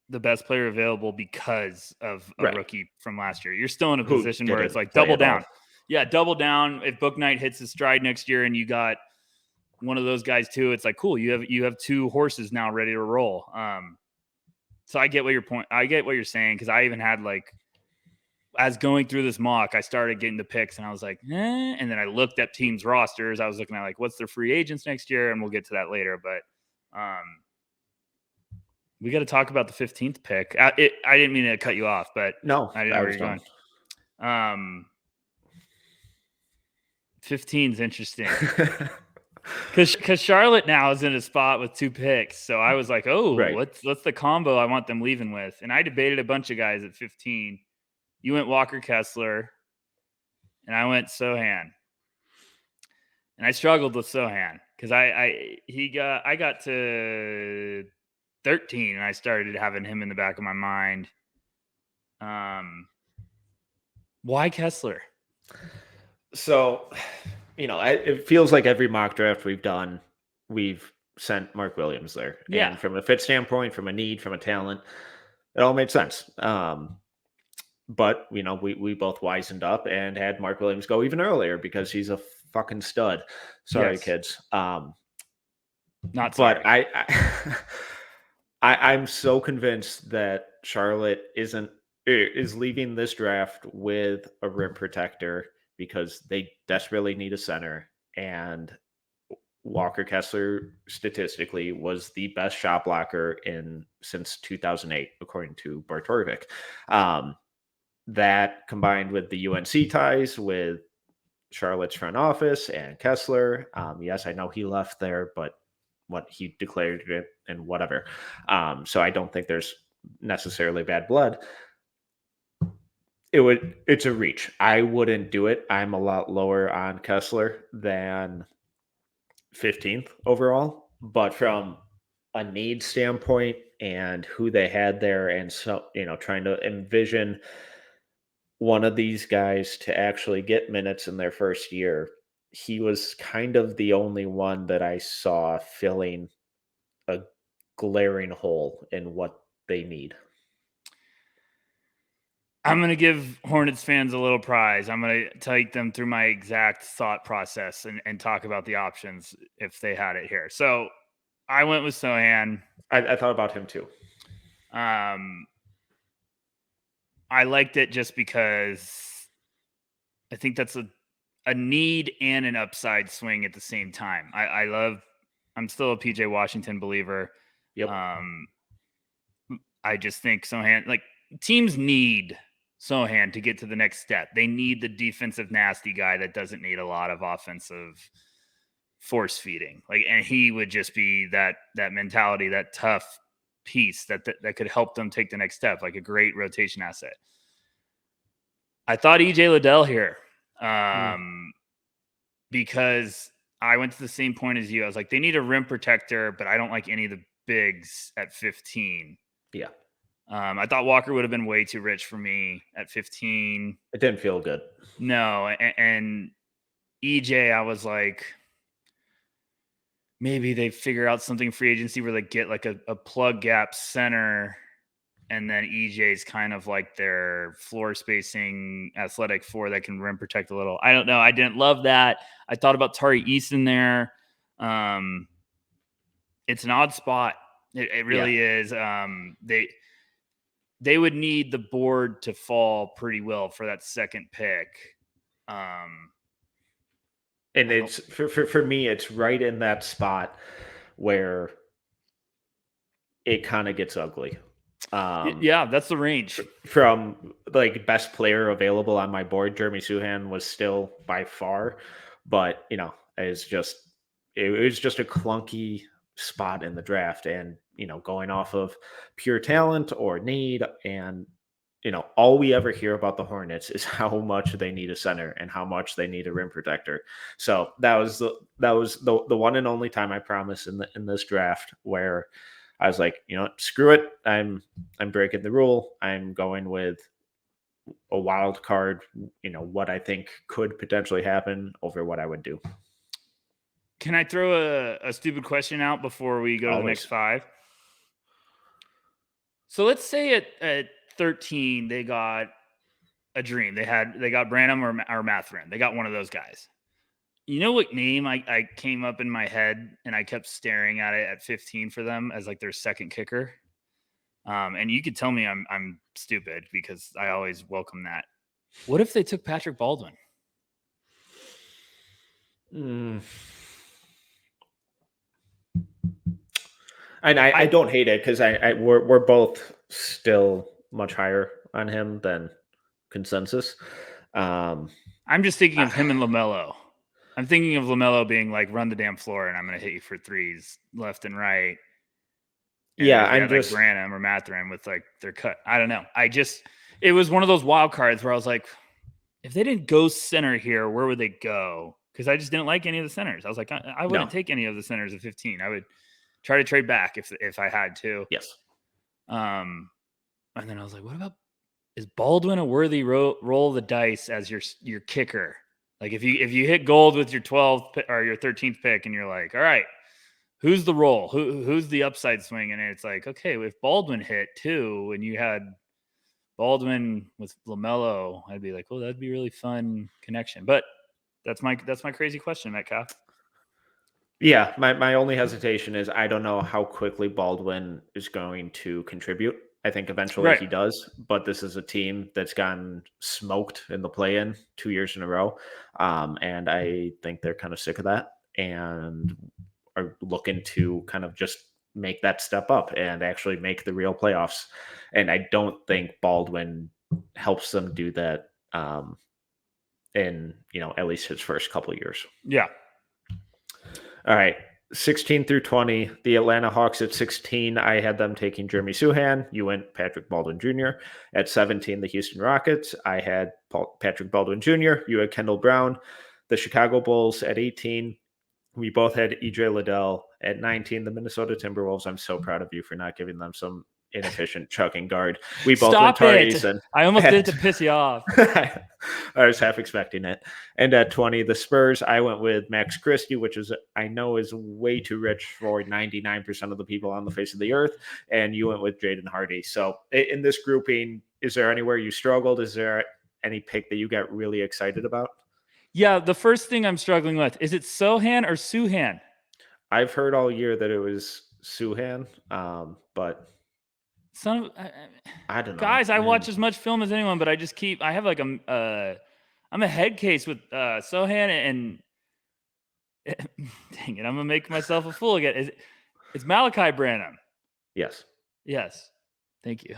the best player available because of a rookie from last year. You're still in a position where it's like double down. Yeah, double down. If Bouknight hits his stride next year and you got one of those guys too, it's like, cool, you have two horses now ready to roll. So I get what you're saying, because I even had like, as going through this mock, I started getting the picks and I was like, and then I looked at teams' rosters. I was looking at like, what's their free agents next year? And we'll get to that later. But we got to talk about the 15th pick. I didn't mean to cut you off, but no, I didn't know where you're going. 15 is interesting. Because Charlotte now is in a spot with 2 picks. So I was like, oh, Right. what's the combo I want them leaving with? And I debated a bunch of guys at 15. You went Walker Kessler, and I went Sohan. And I struggled with Sohan because I got to 13 and I started having him in the back of my mind. Why Kessler? So, it feels like every mock draft we've done, we've sent Mark Williams there. Yeah. And from a fit standpoint, from a need, from a talent, it all made sense. But we both wisened up and had Mark Williams go even earlier because he's a fucking stud. Sorry, Yes. kids. Not but sorry. I'm so convinced that Charlotte is leaving this draft with a rim protector because they desperately need a center, and Walker Kessler statistically was the best shot blocker since 2008, according to Bartorovic. That combined with the UNC ties with Charlotte's front office and Kessler. Yes, I know he left there, but what he declared it and whatever. So I don't think there's necessarily bad blood. It's a reach. I wouldn't do it. I'm a lot lower on Kessler than 15th overall, but from a need standpoint and who they had there, and so trying to envision one of these guys to actually get minutes in their first year, he was kind of the only one that I saw filling a glaring hole in what they need. I'm going to give Hornets fans a little prize. I'm going to take them through my exact thought process and talk about the options if they had it here. So I went with Sohan. I thought about him too. I liked it just because I think that's a need and an upside swing at the same time. I'm still a PJ Washington believer. Yep. I just think Sohan, like, teams need Sohan to get to the next step. They need the defensive nasty guy that doesn't need a lot of offensive force feeding. And he would just be that mentality, that tough piece that could help them take the next step, like a great rotation asset. I thought EJ Liddell here because I went to the same point as you. I was like, they need a rim protector, but I don't like any of the bigs at 15. Yeah. I thought Walker would have been way too rich for me at 15. It didn't feel good. No. And EJ, I was like, maybe they figure out something free agency where they get like a plug gap center, and then EJ's kind of like their floor spacing athletic four that can rim protect a little. I don't know. I didn't love that. I thought about Tari Easton there. It's an odd spot. It really is. They would need the board to fall pretty well for that second pick. And it's for me, it's right in that spot where it kind of gets ugly. Yeah, that's the range. From like best player available on my board, Jeremy Suhan was still by far, but it was just a clunky spot in the draft, and going off of pure talent or need, and all we ever hear about the Hornets is how much they need a center and how much they need a rim protector. So that was the one and only time, I promise, in this draft where I was like, screw it. I'm breaking the rule. I'm going with a wild card, what I think could potentially happen over what I would do. Can I throw a stupid question out before we go to the next 5? So let's say at 13, they got a dream. They got Branham or Mathurin. They got one of those guys. You know what name I came up in my head and I kept staring at it at 15 for them as like their second kicker? And you could tell me I'm stupid because I always welcome that. What if they took Patrick Baldwin? And I don't hate it because we're both still much higher on him than consensus. I'm just thinking of him and LaMelo. I'm thinking of LaMelo being like, run the damn floor, and I'm going to hit you for threes left and right. And Yeah, then if you had like Branham or Mathurin with like their cut, I don't know. It was one of those wild cards where I was like, if they didn't go center here, where would they go? Because I just didn't like any of the centers. I was like, I wouldn't take any of the centers at 15. I would try to trade back if I had to. Yes. And then I was like, what about, is Baldwin a worthy roll the dice as your kicker? Like if you hit gold with your 12th or your 13th pick and you're like, all right, who's the roll? Who's the upside swing? And it's like, okay, if Baldwin hit too, and you had Baldwin with LaMelo, I'd be like, well, that'd be a really fun connection. But that's my crazy question, Metcalf. Yeah, my only hesitation is I don't know how quickly Baldwin is going to contribute. I think eventually he does, but this is a team that's gotten smoked in the play-in 2 years in a row, and I think they're kind of sick of that and are looking to kind of just make that step up and actually make the real playoffs. And I don't think Baldwin helps them do that in at least his first couple of years. Yeah. All right. 16 through 20, the Atlanta Hawks at 16, I had them taking Jeremy Suhan. You went Patrick Baldwin Jr. At 17, the Houston Rockets, I had Patrick Baldwin Jr. You had Kendall Brown. The Chicago Bulls at 18, we both had EJ Liddell. At 19, the Minnesota Timberwolves. I'm so proud of you for not giving them some inefficient chucking guard. We both went Tari Eason. I almost did to piss you off. I was half expecting it. And at 20, the Spurs, I went with Max Christie, which I know is way too rich for 99% of the people on the face of the earth. And you went with Jaden Hardy. So in this grouping, is there anywhere you struggled? Is there any pick that you got really excited about? Yeah, the first thing I'm struggling with, is it Sohan or Suhan? I've heard all year that it was Suhan, but I don't know. Guys, I watch as much film as anyone, but I have like I'm a head case with Sohan and dang it, I'm gonna make myself a fool again. It's Malachi Branham. Yes. Thank you.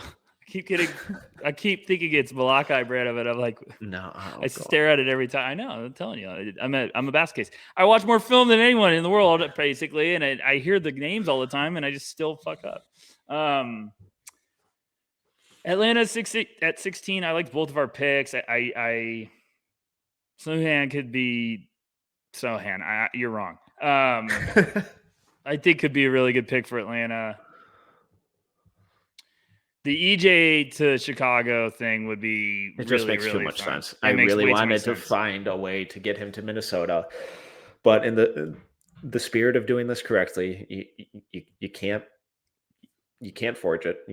I keep thinking it's Malachi Branham, and I'm like, no, I stare at it every time. I know. I'm telling you, I'm a basket case. I watch more film than anyone in the world, basically, and I hear the names all the time, and I just still fuck up. Atlanta at 16. I liked both of our picks. Sohan could be Sohan. You're wrong. I think could be a really good pick for Atlanta. The EJ to Chicago thing would be it just makes really too much fun. sense. I really wanted to find a way to get him to Minnesota, but in the spirit of doing this correctly, you can't forge it,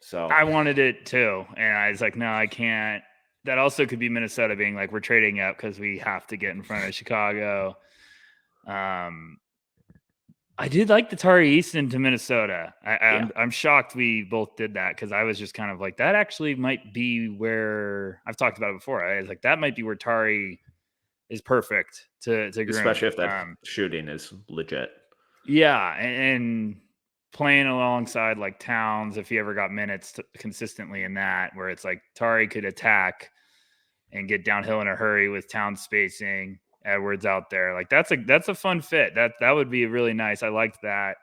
so I wanted it too, and I was like, no, I can't. That also could be Minnesota being like, we're trading up because we have to get in front of Chicago. I did like the Tari Eason to Minnesota. I'm shocked we both did that because I was just kind of like, that actually might be where I've talked about it before. I was like, that might be where Tari is perfect to groom. Especially if that shooting is legit. Yeah, and playing alongside like Towns, if he ever got minutes consistently in that, where it's like Tari could attack and get downhill in a hurry with Towns spacing. Edwards out there, like that's a fun fit. That would be really nice. I liked that.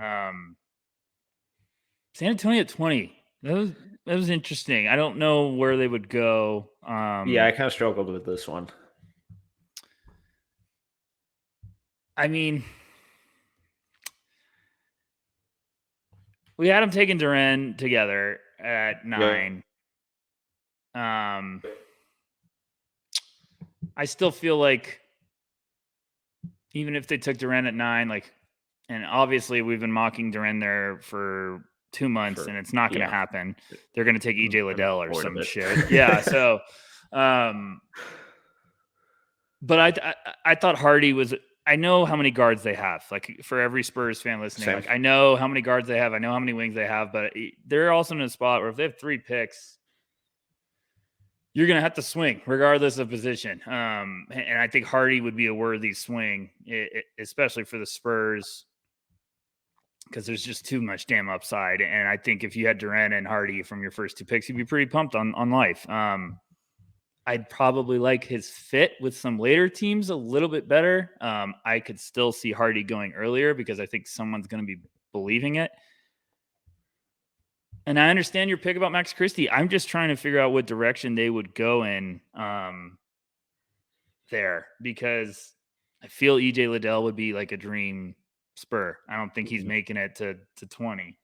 San Antonio at 20. That was interesting. I don't know where they would go. Yeah, I kind of struggled with this one. I mean, we had them taking Duren together at 9. Yeah. I still feel like even if they took Duren at 9, like, and obviously we've been mocking Duren there for 2 months, and it's not going to happen. They're going to take EJ Liddell or some shit. Yeah. So, but I thought Hardy was. I know how many guards they have. Like for every Spurs fan listening, like I know how many guards they have. I know how many wings they have. But they're also in a spot where if they have 3 picks, you're going to have to swing regardless of position. And I think Hardy would be a worthy swing, especially for the Spurs, because there's just too much damn upside. And I think if you had Duren and Hardy from your first 2 picks, you'd be pretty pumped on life. I'd probably like his fit with some later teams a little bit better. I could still see Hardy going earlier because I think someone's going to be believing it. And I understand your pick about Max Christie. I'm just trying to figure out what direction they would go in there, because I feel EJ Liddell would be like a dream Spur. I don't think he's making it to 20.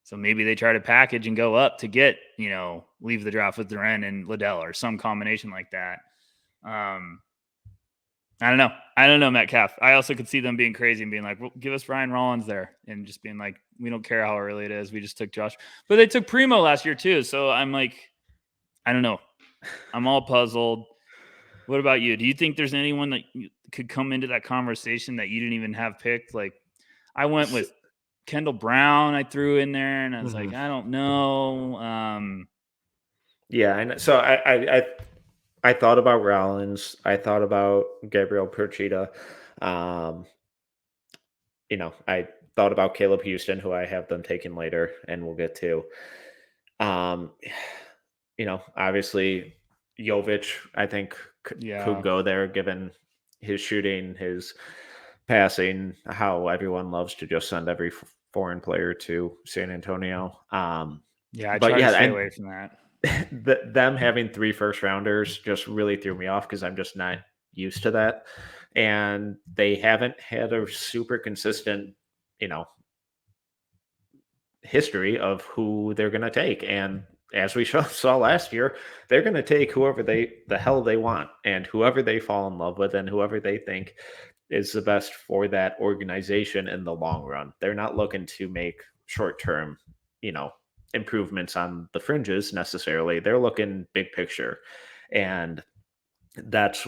So maybe they try to package and go up to get, leave the draft with Duren and Liddell or some combination like that. I don't know, Metcalf. I also could see them being crazy and being like, well, give us Ryan Rollins there, and just being like, we don't care how early it is. We just took Josh. But they took Primo last year too. So I'm like, I don't know. I'm all puzzled. What about you? Do you think there's anyone that could come into that conversation that you didn't even have picked? Like, I went with Kendall Brown. I threw in there, and I was like, I don't know. Yeah, and so I thought about Rollins. I thought about Gabriel Procida. I thought about Caleb Houston, who I have them taken later, and we'll get to. Obviously Jovic, I think could go there given his shooting, his passing, how everyone loves to just send every foreign player to San Antonio. I try to stay away from that. Them having 3 first rounders just really threw me off because I'm just not used to that. And they haven't had a super consistent, history of who they're going to take. And as we saw last year, they're going to take whoever the hell they want, and whoever they fall in love with, and whoever they think is the best for that organization in the long run. They're not looking to make short-term, improvements on the fringes necessarily. They're looking big picture. And that's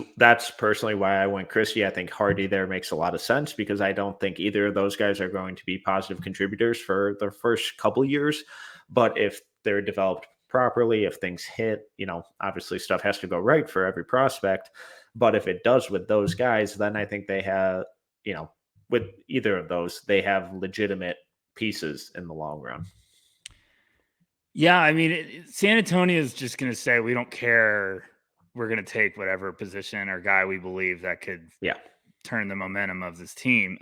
personally why I went Christie. I think Hardy there makes a lot of sense because I don't think either of those guys are going to be positive contributors for the first couple years. But if they're developed properly, if things hit, obviously stuff has to go right for every prospect. But if it does with those guys, then I think they have, with either of those, they have legitimate pieces in the long run. Yeah, I mean, San Antonio is just going to say, we don't care. We're going to take whatever position or guy we believe that could turn the momentum of this team.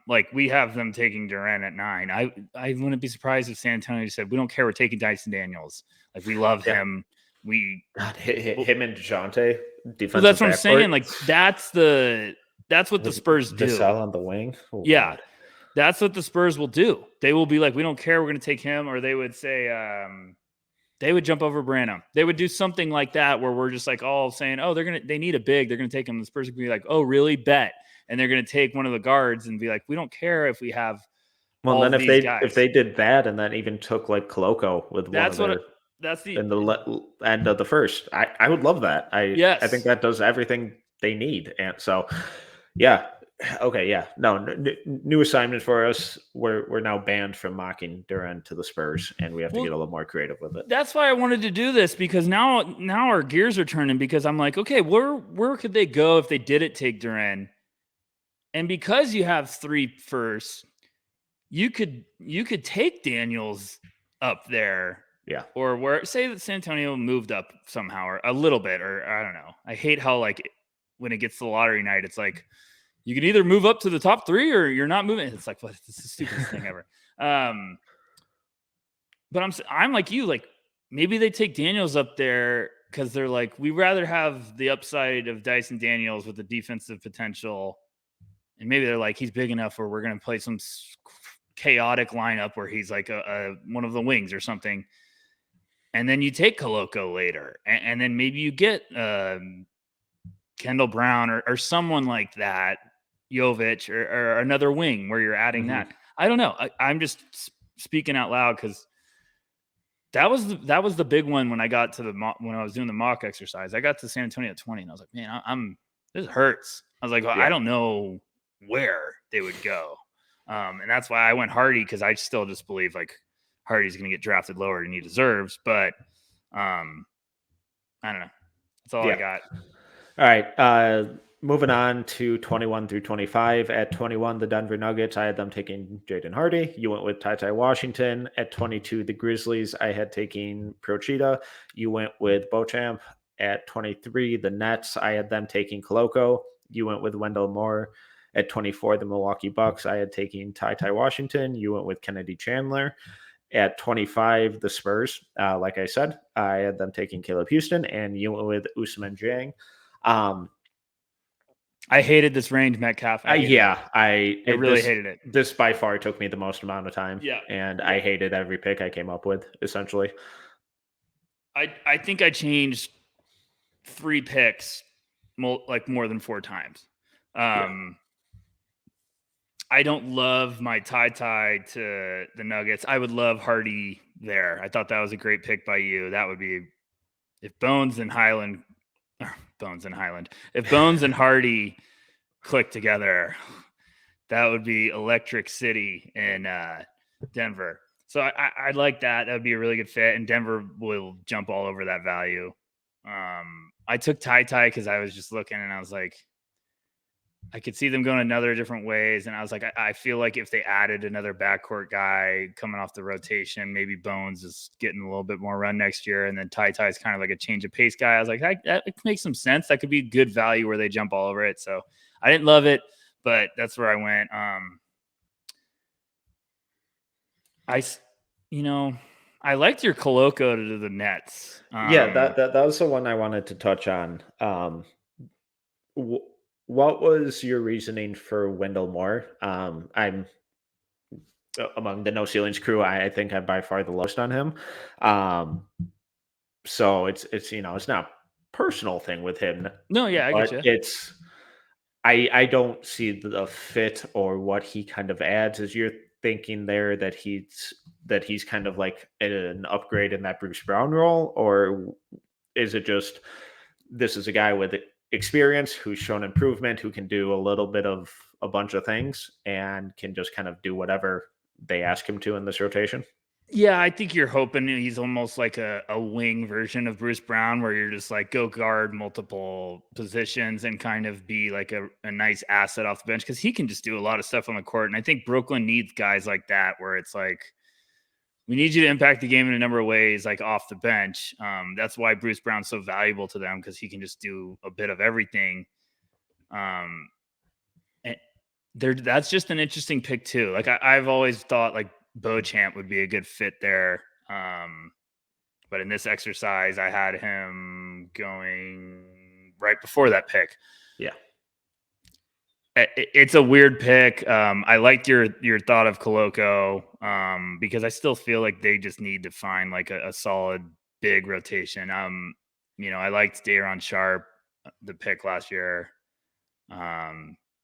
Like we have them taking Duren at 9. I wouldn't be surprised if San Antonio said, we don't care. We're taking Dyson Daniels. Like we love him. Him and DeJounte defensive. Well, that's what I'm saying. Like that's what the Spurs do. Vassell on the wing. Oh, yeah. God. That's what the Spurs will do. They will be like, we don't care. We're going to take him. Or they would say, they would jump over Branham. They would do something like that where we're just like all saying, oh, they need a big. They're going to take him. The Spurs would be like, oh, really? Bet. And they're going to take one of the guards and be like, we don't care if we have. Well, then if they did that and then even took like Koloko with that's in the end of the first, I would love that. I think that does everything they need. And so, yeah. Okay, yeah. No, new assignment for us. We're now banned from mocking Duren to the Spurs, and we have to get a little more creative with it. That's why I wanted to do this, because now our gears are turning, because I'm like, okay, where could they go if they didn't take Duren? And because you have 3 firsts, you could take Daniels up there. Yeah. Or where, say that San Antonio moved up somehow or a little bit, or I don't know. I hate how like when it gets to the lottery night, it's like, you can either move up to the top 3 or you're not moving. It's like, what? This is the stupidest thing ever. But I'm like you, like maybe they take Daniels up there because they're like, we'd rather have the upside of Dyson Daniels with the defensive potential. And maybe they're like, he's big enough where we're going to play some chaotic lineup where he's like a one of the wings or something. And then you take Koloko later. And then maybe you get Kendall Brown or someone like that. Jovic or another wing where you're adding that. I don't know. I'm just speaking out loud because that was the big one when I got to when I was doing the mock exercise. I got to San Antonio at 20 and I was like, man, this hurts. I was like, well, I don't know where they would go. And that's why I went Hardy, because I still just believe like Hardy's going to get drafted lower than he deserves. But I don't know. That's all I got. All right. Moving on to 21 through 25. At 21, the Denver Nuggets, I had them taking Jaden Hardy. You went with Ty Washington. At 22, the Grizzlies, I had taking Procida. You went with Beauchamp. At 23, the Nets, I had them taking Koloko. You went with Wendell Moore. At 24, the Milwaukee Bucks, I had taken Ty Washington. You went with Kennedy Chandler. At 25, the Spurs, like I said, I had them taking Caleb Houston, and you went with Usman Jang. I hated this range, Metcalf. I really hated it. This by far took me the most amount of time. Yeah. And I hated every pick I came up with, essentially. I think I changed 3 picks more than 4 times. I don't love my tie to the Nuggets. I would love Hardy there. I thought that was a great pick by you. That would be if Bones and Highland. If Bones and Hardy click together, that would be Electric City in Denver. So I like that. That would be a really good fit, and Denver will jump all over that value. I took Ty because I was just looking, and I was like, I could see them going another different ways, and I was like, I feel like if they added another backcourt guy coming off the rotation, maybe Bones is getting a little bit more run next year, and then Ty is kind of like a change of pace guy. I was like, that makes some sense. That could be good value where they jump all over it. So I didn't love it, but that's where I went. I liked your Koloko to the Nets. That was the one I wanted to touch on. What was your reasoning for Wendell Moore? I'm among the No Ceilings crew. I think I'm by far the lowest on him. So it's it's not a personal thing with him. No, yeah, I get you. It's I don't see the fit or what he kind of adds. As you're thinking there that he's kind of like an upgrade in that Bruce Brown role, or is it just this is a guy with experience who's shown improvement, who can do a little bit of a bunch of things and can just kind of do whatever they ask him to in this rotation? Yeah, I think you're hoping he's almost like a wing version of Bruce Brown, where you're just like go guard multiple positions and kind of be like a nice asset off the bench, because he can just do a lot of stuff on the court. And I think Brooklyn needs guys like that, where it's like, we need you to impact the game in a number of ways, like off the bench. That's why Bruce Brown's so valuable to them, because he can just do a bit of everything. And that's just an interesting pick too. Like I've always thought like Beauchamp would be a good fit there. But in this exercise, I had him going right before that pick. Yeah. It's a weird pick. I liked your thought of Koloko because I still feel like they just need to find like a solid big rotation. I liked Day'Ron Sharpe, the pick last year.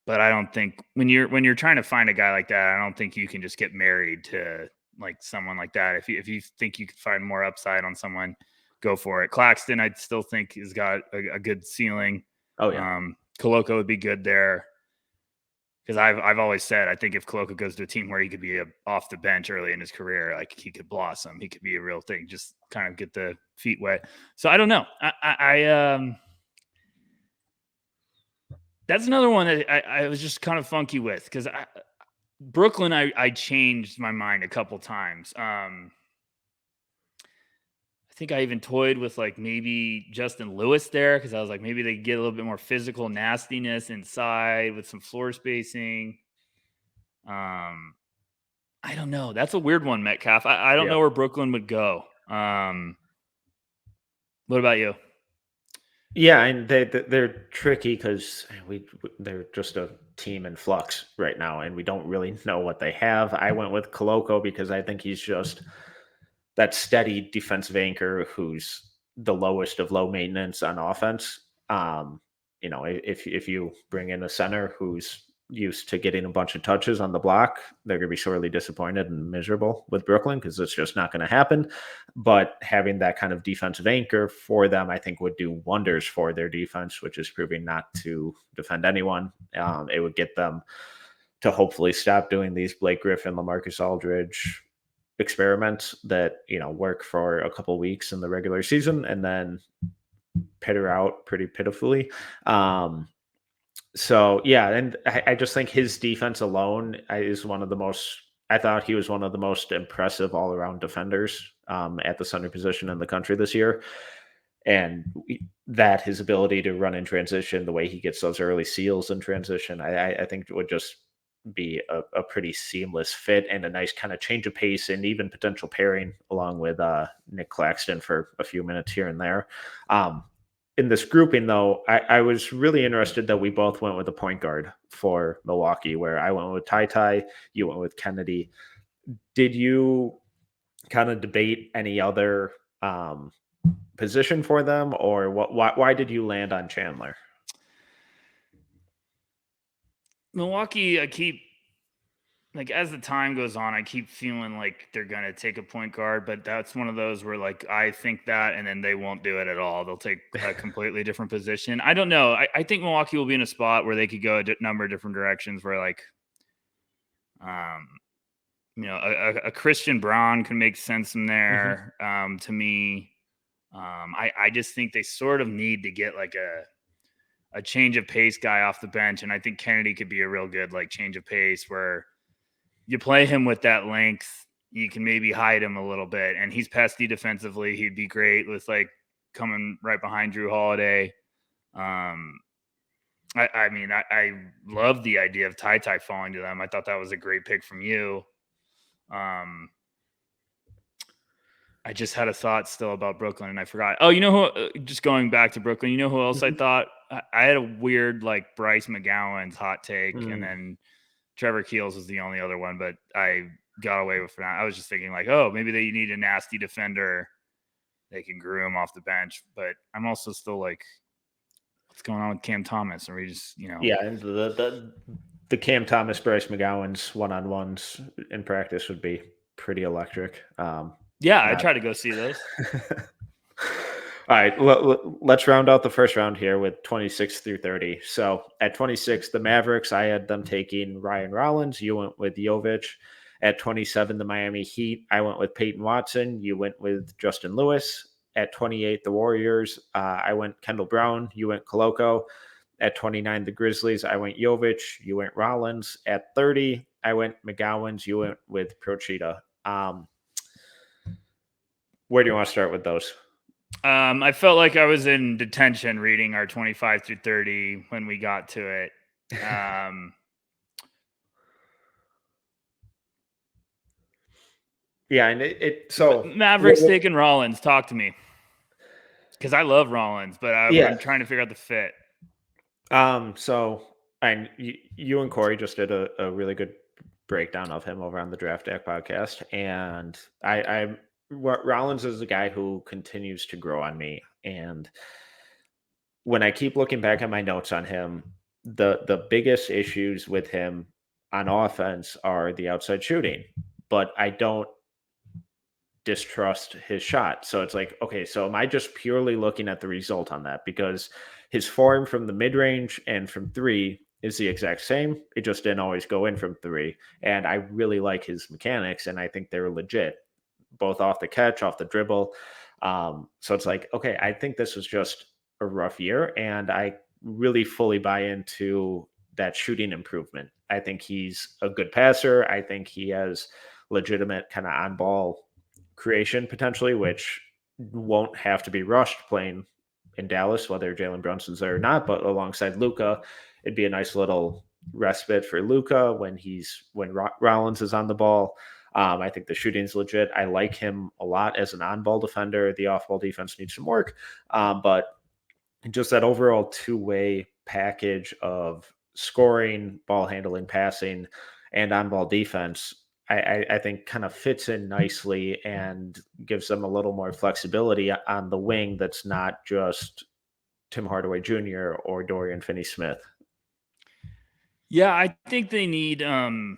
But I don't think when you're trying to find a guy like that, I don't think you can just get married to like someone like that. If you think you can find more upside on someone, go for it. Claxton, I still think has got a good ceiling. Oh yeah. Koloko would be good there. Because I've always said, I think if Koloko goes to a team where he could be off the bench early in his career, like he could blossom, he could be a real thing, just kind of get the feet wet. So I don't know. That's another one that I was just kind of funky with, because Brooklyn, I changed my mind a couple times. I think I even toyed with like maybe Justin Lewis there, because I was like, maybe they get a little bit more physical nastiness inside with some floor spacing. I don't know. That's a weird one, Metcalf. I don't know where Brooklyn would go. What about you? Yeah, and they're tricky because they're just a team in flux right now, and we don't really know what they have. I went with Koloko because I think he's just that steady defensive anchor who's the lowest of low maintenance on offense. If you bring in a center who's used to getting a bunch of touches on the block, they're going to be sorely disappointed and miserable with Brooklyn, because it's just not going to happen. But having that kind of defensive anchor for them, I think, would do wonders for their defense, which is proving not to defend anyone. It would get them to hopefully stop doing these Blake Griffin, LaMarcus Aldridge experiments that work for a couple weeks in the regular season and then peter out pretty pitifully. So yeah, and I just think his defense alone is one of the most. I thought he was one of the most impressive all-around defenders at the center position in the country this year. and that his ability to run in transition, the way he gets those early seals in transition, I think it would just be a pretty seamless fit and a nice kind of change of pace and even potential pairing along with Nick Claxton for a few minutes here and there. In this grouping, though, I was really interested that we both went with a point guard for Milwaukee, where I went with Ty, you went with Kennedy. Did you kind of debate any other position for them, or what? Why did you land on Chandler? Milwaukee, I keep like as the time goes on, I keep feeling like they're gonna take a point guard, but that's one of those where like I think that, and then they won't do it at all. They'll take a completely different position. I don't know. I think Milwaukee will be in a spot where they could go a number of different directions. Where like, um, a Christian Braun can make sense in Mm-hmm. there. To me, I just think they sort of need to get like a change of pace guy off the bench, and I think Kennedy could be a real good like change of pace where you play him with that length, you can maybe hide him a little bit, and he's pesky defensively. He'd be great with like coming right behind Drew Holiday. Um, I love the idea of Ty falling to them. I thought that was a great pick from you. I just had a thought still about Brooklyn and I forgot. Oh, you know who? Just going back to Brooklyn, you know who else I thought? I had a weird like Bryce McGowan's hot take, and Mm. then Trevor Keels was the only other one, but I got away with that. I was just thinking like, oh, maybe they need a nasty defender. They can groom off the bench, but I'm also still like, what's going on with Cam Thomas? Are we just, Yeah, and the Cam Thomas Bryce McGowan's one-on-ones in practice would be pretty electric. Yeah, I Not try to go see those. All right, let's round out the first round here with 26 through 30. So at 26, the Mavericks, I had them taking Ryan Rollins. You went with Jovic. At 27, the Miami Heat, I went with Peyton Watson. You went with Justin Lewis. At 28, the Warriors, I went Kendall Brown. You went Koloko. At 29, the Grizzlies, I went Jovic. You went Rollins. At 30, I went McGowan's. You went with Prochita. Where do you want to start with those? I felt like I was in detention reading our 25 through 30 when we got to it. Yeah, and so Mavericks taking Rollins. Talk to me, because I love Rollins, but I'm trying to figure out the fit. So and you and Corey just did a really good breakdown of him over on the Draft Deck podcast, and Rollins is a guy who continues to grow on me, and when I keep looking back at my notes on him, the biggest issues with him on offense are the outside shooting, but I don't distrust his shot. So it's like, okay, so am I just purely looking at the result on that? Because his form from the mid range and from three is the exact same. It just didn't always go in from three. And I really like his mechanics, and I think they're legit, both off the catch, off the dribble. So it's like, okay, I think this was just a rough year, and I really fully buy into that shooting improvement. I think he's a good passer. I think he has legitimate kind of on ball creation potentially, which won't have to be rushed playing in Dallas, whether Jalen Brunson's there or not. But alongside Luka, it'd be a nice little respite for Luka when Rollins is on the ball. I think the shooting's legit. I like him a lot as an on-ball defender. The off-ball defense needs some work, but just that overall two-way package of scoring, ball handling, passing, and on-ball defense, I think kind of fits in nicely and gives them a little more flexibility on the wing that's not just Tim Hardaway Jr. or Dorian Finney-Smith. Yeah, I think they need, who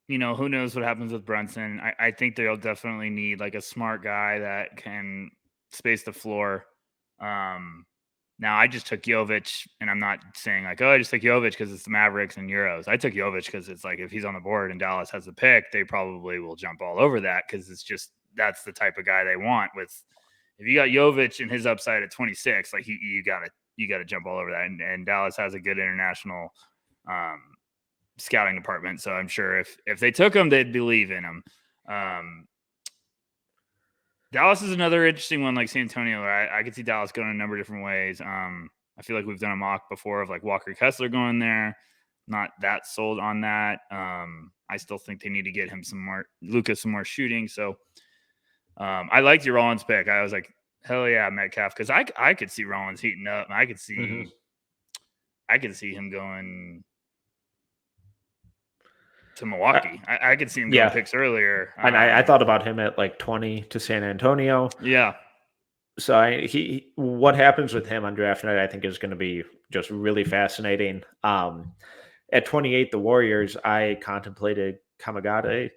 knows what happens with Brunson. I think they'll definitely need like a smart guy that can space the floor. Now I just took Jovic, and I'm not saying like, oh, I just took Jovic because it's the Mavericks and Euros. I took Jovic because it's like if he's on the board and Dallas has the pick, they probably will jump all over that because it's just that's the type of guy they want. With if you got Jovic and his upside at 26, like you gotta jump all over that. And Dallas has a good international scouting department, so I'm sure if they took him, they'd believe in him. Dallas is another interesting one, like San Antonio. I could see Dallas going a number of different ways. I feel like we've done a mock before of like Walker Kessler going there. Not that sold on that. I still think they need to get him some more shooting. So I liked your Rollins pick. I was like, hell yeah, Metcalf, because I could see Rollins heating up. I could see him going to Milwaukee. I could see him going picks earlier. And I thought about him at like 20 to San Antonio. Yeah. So what happens with him on draft night, I think, is going to be just really fascinating. At 28, the Warriors, I contemplated Kamagate.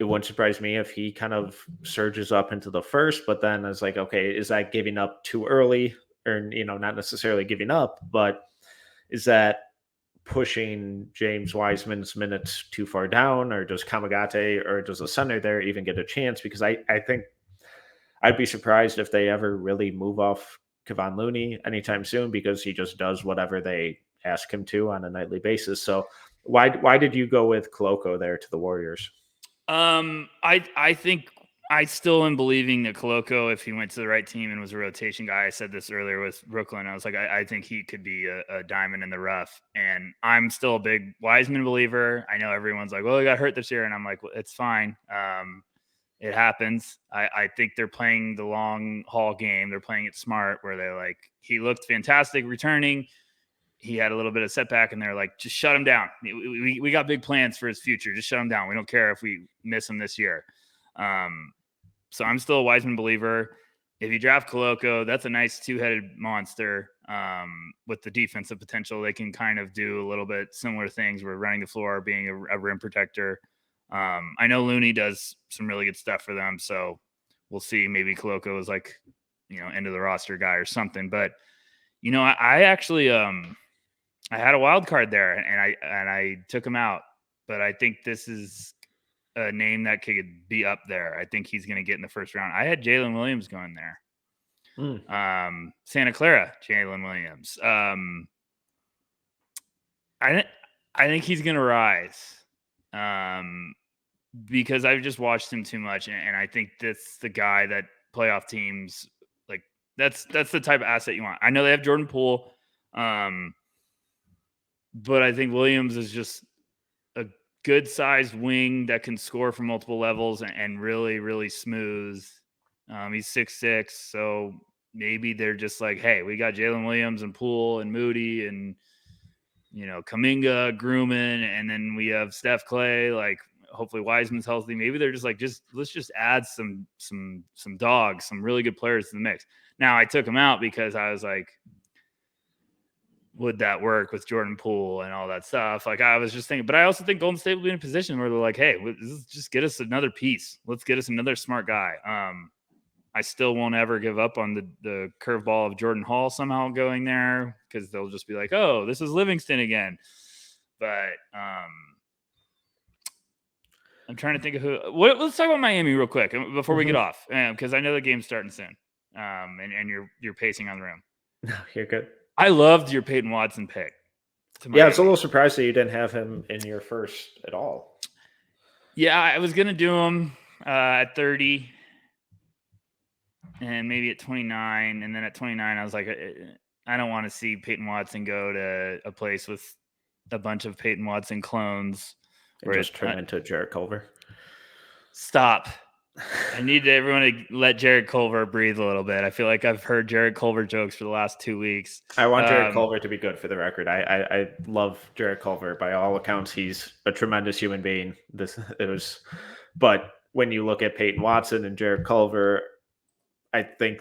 It wouldn't surprise me if he kind of surges up into the first, but then it's like, okay, is that giving up too early? Or, not necessarily giving up, but is that pushing James Wiseman's minutes too far down, or does Kamagate or does the center there even get a chance? Because I think I'd be surprised if they ever really move off Kevon Looney anytime soon, because he just does whatever they ask him to on a nightly basis. So why did you go with Koloko there to the Warriors? I think I still am believing that Koloko, if he went to the right team and was a rotation guy, I said this earlier with Brooklyn. I was like, I think he could be a diamond in the rough. And I'm still a big Wiseman believer. I know everyone's like, well, he got hurt this year. And I'm like, well, it's fine. It happens. I think they're playing the long haul game. They're playing it smart, where they're like, he looked fantastic returning. He had a little bit of setback, and they're like, just shut him down. We got big plans for his future. Just shut him down. We don't care if we miss him this year. So I'm still a Wiseman believer. If you draft Koloko, that's a nice two-headed monster with the defensive potential. They can kind of do a little bit similar things. We're running the floor, being a rim protector. I know Looney does some really good stuff for them, so we'll see. Maybe Koloko is like, end of the roster guy or something. But I actually I had a wild card there, and I took him out. But I think this is a name that could be up there. I think he's going to get in the first round. I had Jalen Williams going there. Santa Clara, Jalen Williams. I think he's going to rise because I've just watched him too much, and I think that's the guy that playoff teams like. That's the type of asset you want. I know they have Jordan Poole, but I think Williams is just a good-sized wing that can score from multiple levels and really, really smooth. He's 6'6", so maybe they're just like, hey, we got Jalen Williams and Poole and Moody and Kuminga, Grumman, and then we have Steph Clay. Like, hopefully Wiseman's healthy. Maybe they're just like, let's just add some dogs, some really good players to the mix. Now, I took him out because I was like, would that work with Jordan Poole and all that stuff? Like, I was just thinking, but I also think Golden State will be in a position where they're like, hey, just get us another piece. Let's get us another smart guy. I still won't ever give up on the curveball of Jordan Hall somehow going there, because they'll just be like, oh, this is Livingston again. But I'm trying to think of who. Let's talk about Miami real quick before we get off, because I know the game's starting soon, and you're pacing on the room. No, you're good. I loved your Peyton Watson pick. Yeah, it's a little surprised that you didn't have him in your first at all. Yeah, I was going to do him at 30 and maybe at 29. And then at 29, I was like, I don't want to see Peyton Watson go to a place with a bunch of Peyton Watson clones. And just turn into Jarrett Culver. Stop. I need everyone to let Jarrett Culver breathe a little bit. I feel like I've heard Jarrett Culver jokes for the last 2 weeks. I want Jarrett Culver to be good, for the record. I love Jarrett Culver. By all accounts, he's a tremendous human being. But when you look at Peyton Watson and Jarrett Culver, I think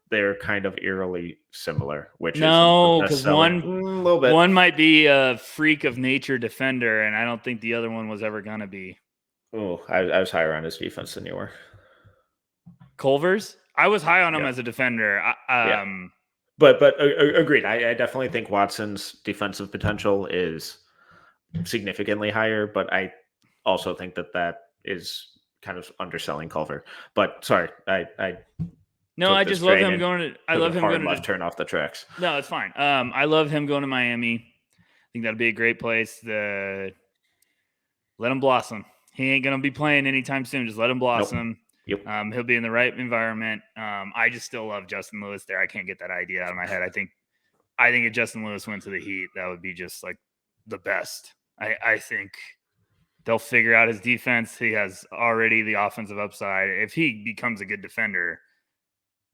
they're kind of eerily similar. Because one might be a freak of nature defender, and I don't think the other one was ever going to be. Oh, I was higher on his defense than you were. Culver's? I was high on him as a defender. But agreed. I definitely think Watson's defensive potential is significantly higher, but I also think that is kind of underselling Culver. But sorry, I just love him going to. I love him going to left turn off the tracks. No, it's fine. I love him going to Miami. I think that'd be a great place to let him blossom. He ain't gonna be playing anytime soon. Just let him blossom. Yep. He'll be in the right environment. I just still love Justin Lewis there. I can't get that idea out of my head. I think if Justin Lewis went to the Heat, that would be just like the best. I think they'll figure out his defense. He has already the offensive upside. If he becomes a good defender,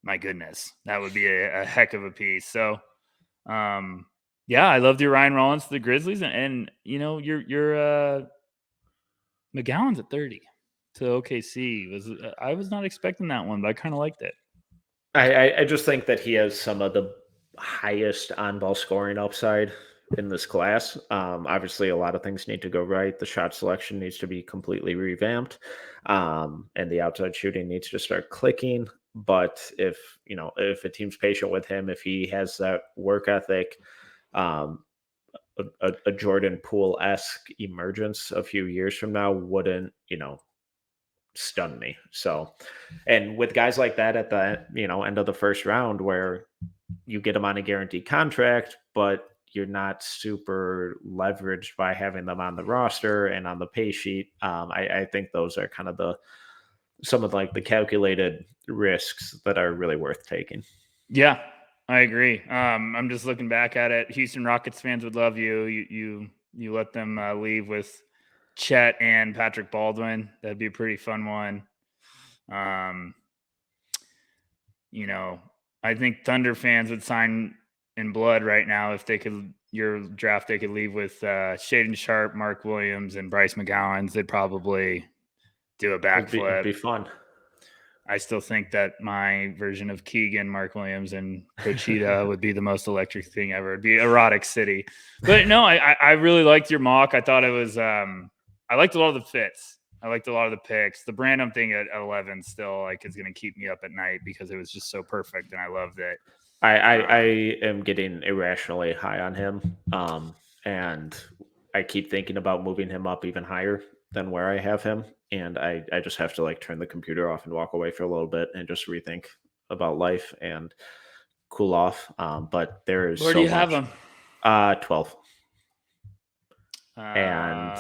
my goodness, that would be a heck of a piece. So, yeah, I loved your Ryan Rollins to the Grizzlies, and you know your McGowan's at 30 to OKC. I was not expecting that one, but I kind of liked it. I just think that he has some of the highest on-ball scoring upside in this class. Obviously, a lot of things need to go right. The shot selection needs to be completely revamped, and the outside shooting needs to start clicking. But if a team's patient with him, if he has that work ethic, a Jordan Poole-esque emergence a few years from now wouldn't stun me. So, and with guys like that at the end of the first round, where you get them on a guaranteed contract, but you're not super leveraged by having them on the roster and on the pay sheet. I think those are kind of some of like the calculated risks that are really worth taking. Yeah, I agree. I'm just looking back at it. Houston Rockets fans would love you. You let them leave with Chet and Patrick Baldwin. That'd be a pretty fun one. I think Thunder fans would sign in blood right now if they could. Your draft, they could leave with Shaden Sharp, Mark Williams, and Bryce McGowens. They'd probably do a backflip. It'd be fun. I still think that my version of Keegan, Mark Williams, and Pochita would be the most electric thing ever. It'd be erotic city. But no, I really liked your mock. I thought it was I liked a lot of the fits. I liked a lot of the picks. The Branham thing at 11 still is going to keep me up at night because it was just so perfect and I loved it. I am getting irrationally high on him, and I keep thinking about moving him up even higher than where I have him, and I just have to turn the computer off and walk away for a little bit and just rethink about life and cool off. But there is where do you have him? 12. And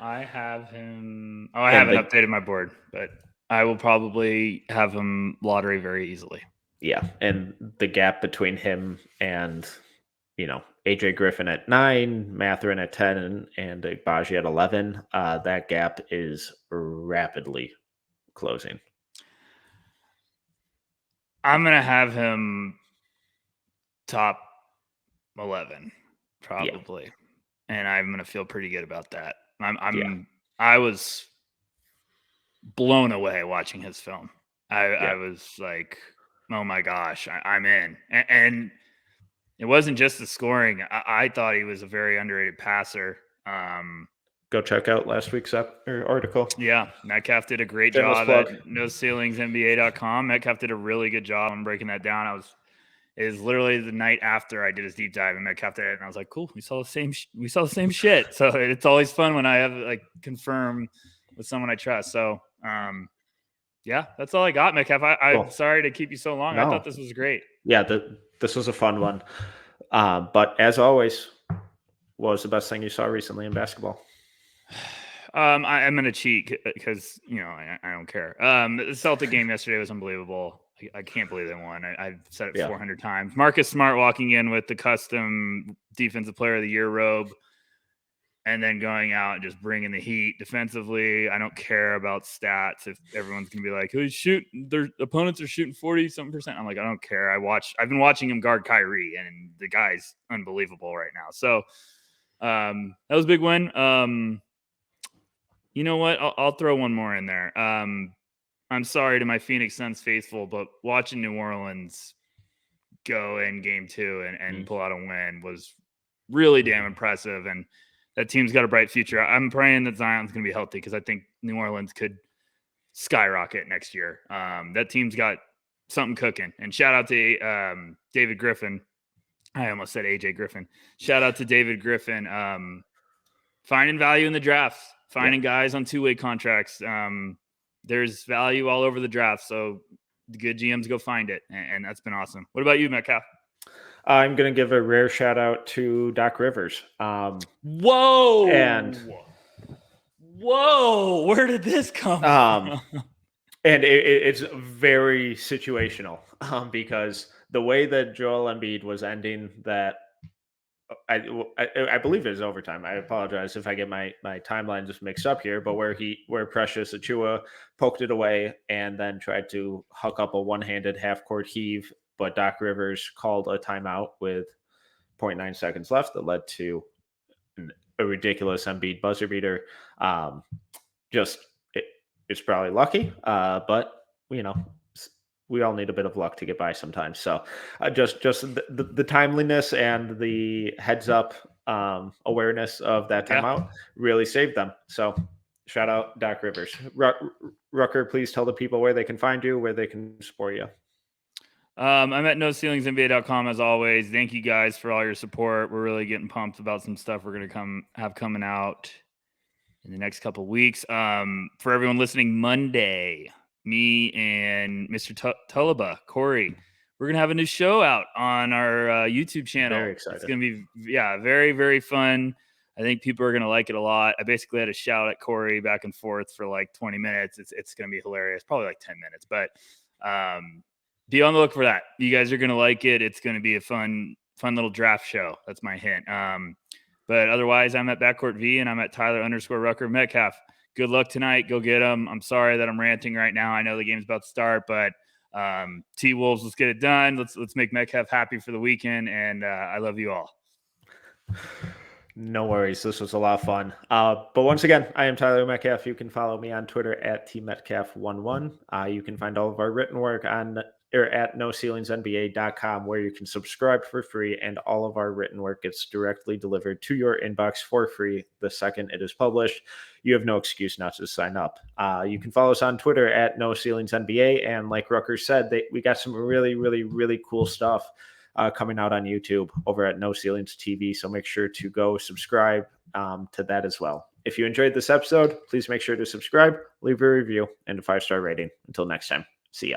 I have him. I haven't updated my board, but I will probably have him lottery very easily. Yeah, and the gap between him and AJ Griffin at 9, Mathurin at 10, and Agbaji at 11, that gap is rapidly closing. I'm gonna have him top 11, probably. Yeah. And I'm going to feel pretty good about that. I was blown away watching his film. I was like, oh my gosh, I'm in. And it wasn't just the scoring. I thought he was a very underrated passer. Go check out last week's article. Yeah, Metcalf did a great job at NoCeilingsNBA.com. Metcalf did a really good job on breaking that down. It was literally the night after I did his deep dive and Metcalf did it, and I was like, "Cool, we saw the same shit." So it's always fun when I have confirm with someone I trust. So, yeah, that's all I got, Metcalf. I'm sorry to keep you so long. No. I thought this was great. Yeah, this was a fun one. But as always, what was the best thing you saw recently in basketball? I'm gonna cheat because I don't care. The Celtic game yesterday was unbelievable. I can't believe they won. I've said it 400 times. Marcus Smart walking in with the custom Defensive Player of the Year robe and then going out and just bringing the heat defensively. I don't care about stats. If everyone's going to be like, who's shooting? Their opponents are shooting 40-something%. I'm like, I don't care. I've been watching him guard Kyrie, and the guy's unbelievable right now. So that was a big win. You know what? I'll throw one more in there. I'm sorry to my Phoenix Suns faithful, but watching New Orleans go in game 2 and pull out a win was really damn impressive. And that team's got a bright future. I'm praying that Zion's going to be healthy because I think New Orleans could skyrocket next year. That team's got something cooking. And shout out to David Griffin. I almost said AJ Griffin. Shout out to David Griffin. Finding value in the draft, finding guys on 2-way contracts. There's value all over the draft, so the good GMs go find it, and that's been awesome. What about you, Metcalf? I'm going to give a rare shout out to Doc Rivers. Whoa! Where did this come from? And it's very situational because the way that Joel Embiid was ending that, I believe it was overtime. I apologize if I get my timeline just mixed up here, but where Precious Achua poked it away and then tried to huck up a one-handed half-court heave, but Doc Rivers called a timeout with zero point 0.9 seconds left that led to a ridiculous Embiid buzzer beater. Um, just it, it's probably lucky, but you know we all need a bit of luck to get by sometimes. So just the timeliness and the heads up awareness of that Yeah. timeout really saved them. So shout out Doc Rivers. Rucker, please tell the people where they can find you, where they can support you. I'm at noceilingsnba.com as always. Thank you guys for all your support. We're really getting pumped about some stuff we're going to have coming out in the next couple of weeks. For everyone listening, Monday, me and Mr. Tulaba, Corey, we're going to have a new show out on our YouTube channel. Very excited. It's going to be, very, very fun. I think people are going to like it a lot. I basically had a shout at Corey back and forth for like 20 minutes. It's going to be hilarious, probably like 10 minutes, but be on the look for that. You guys are going to like it. It's going to be a fun little draft show. That's my hint. But otherwise, I'm at Backcourt V and I'm at Tyler_Rucker Metcalf. Good luck tonight. Go get them. I'm sorry that I'm ranting right now. I know the game's about to start, but T-Wolves, let's get it done. Let's make Metcalf happy for the weekend. And I love you all. No worries. This was a lot of fun. But once again, I am Tyler Metcalf. You can follow me on Twitter at tmetcalf11. You can find all of our written work on at noceilingsnba.com, where you can subscribe for free, and all of our written work gets directly delivered to your inbox for free the second it is published. You have no excuse not to sign up. You can follow us on Twitter at noceilingsnba, and like Rucker said, we got some really, really, really cool stuff coming out on YouTube over at No Ceilings TV. So make sure to go subscribe to that as well. If you enjoyed this episode, please make sure to subscribe, leave a review, and a 5-star rating. Until next time, see ya.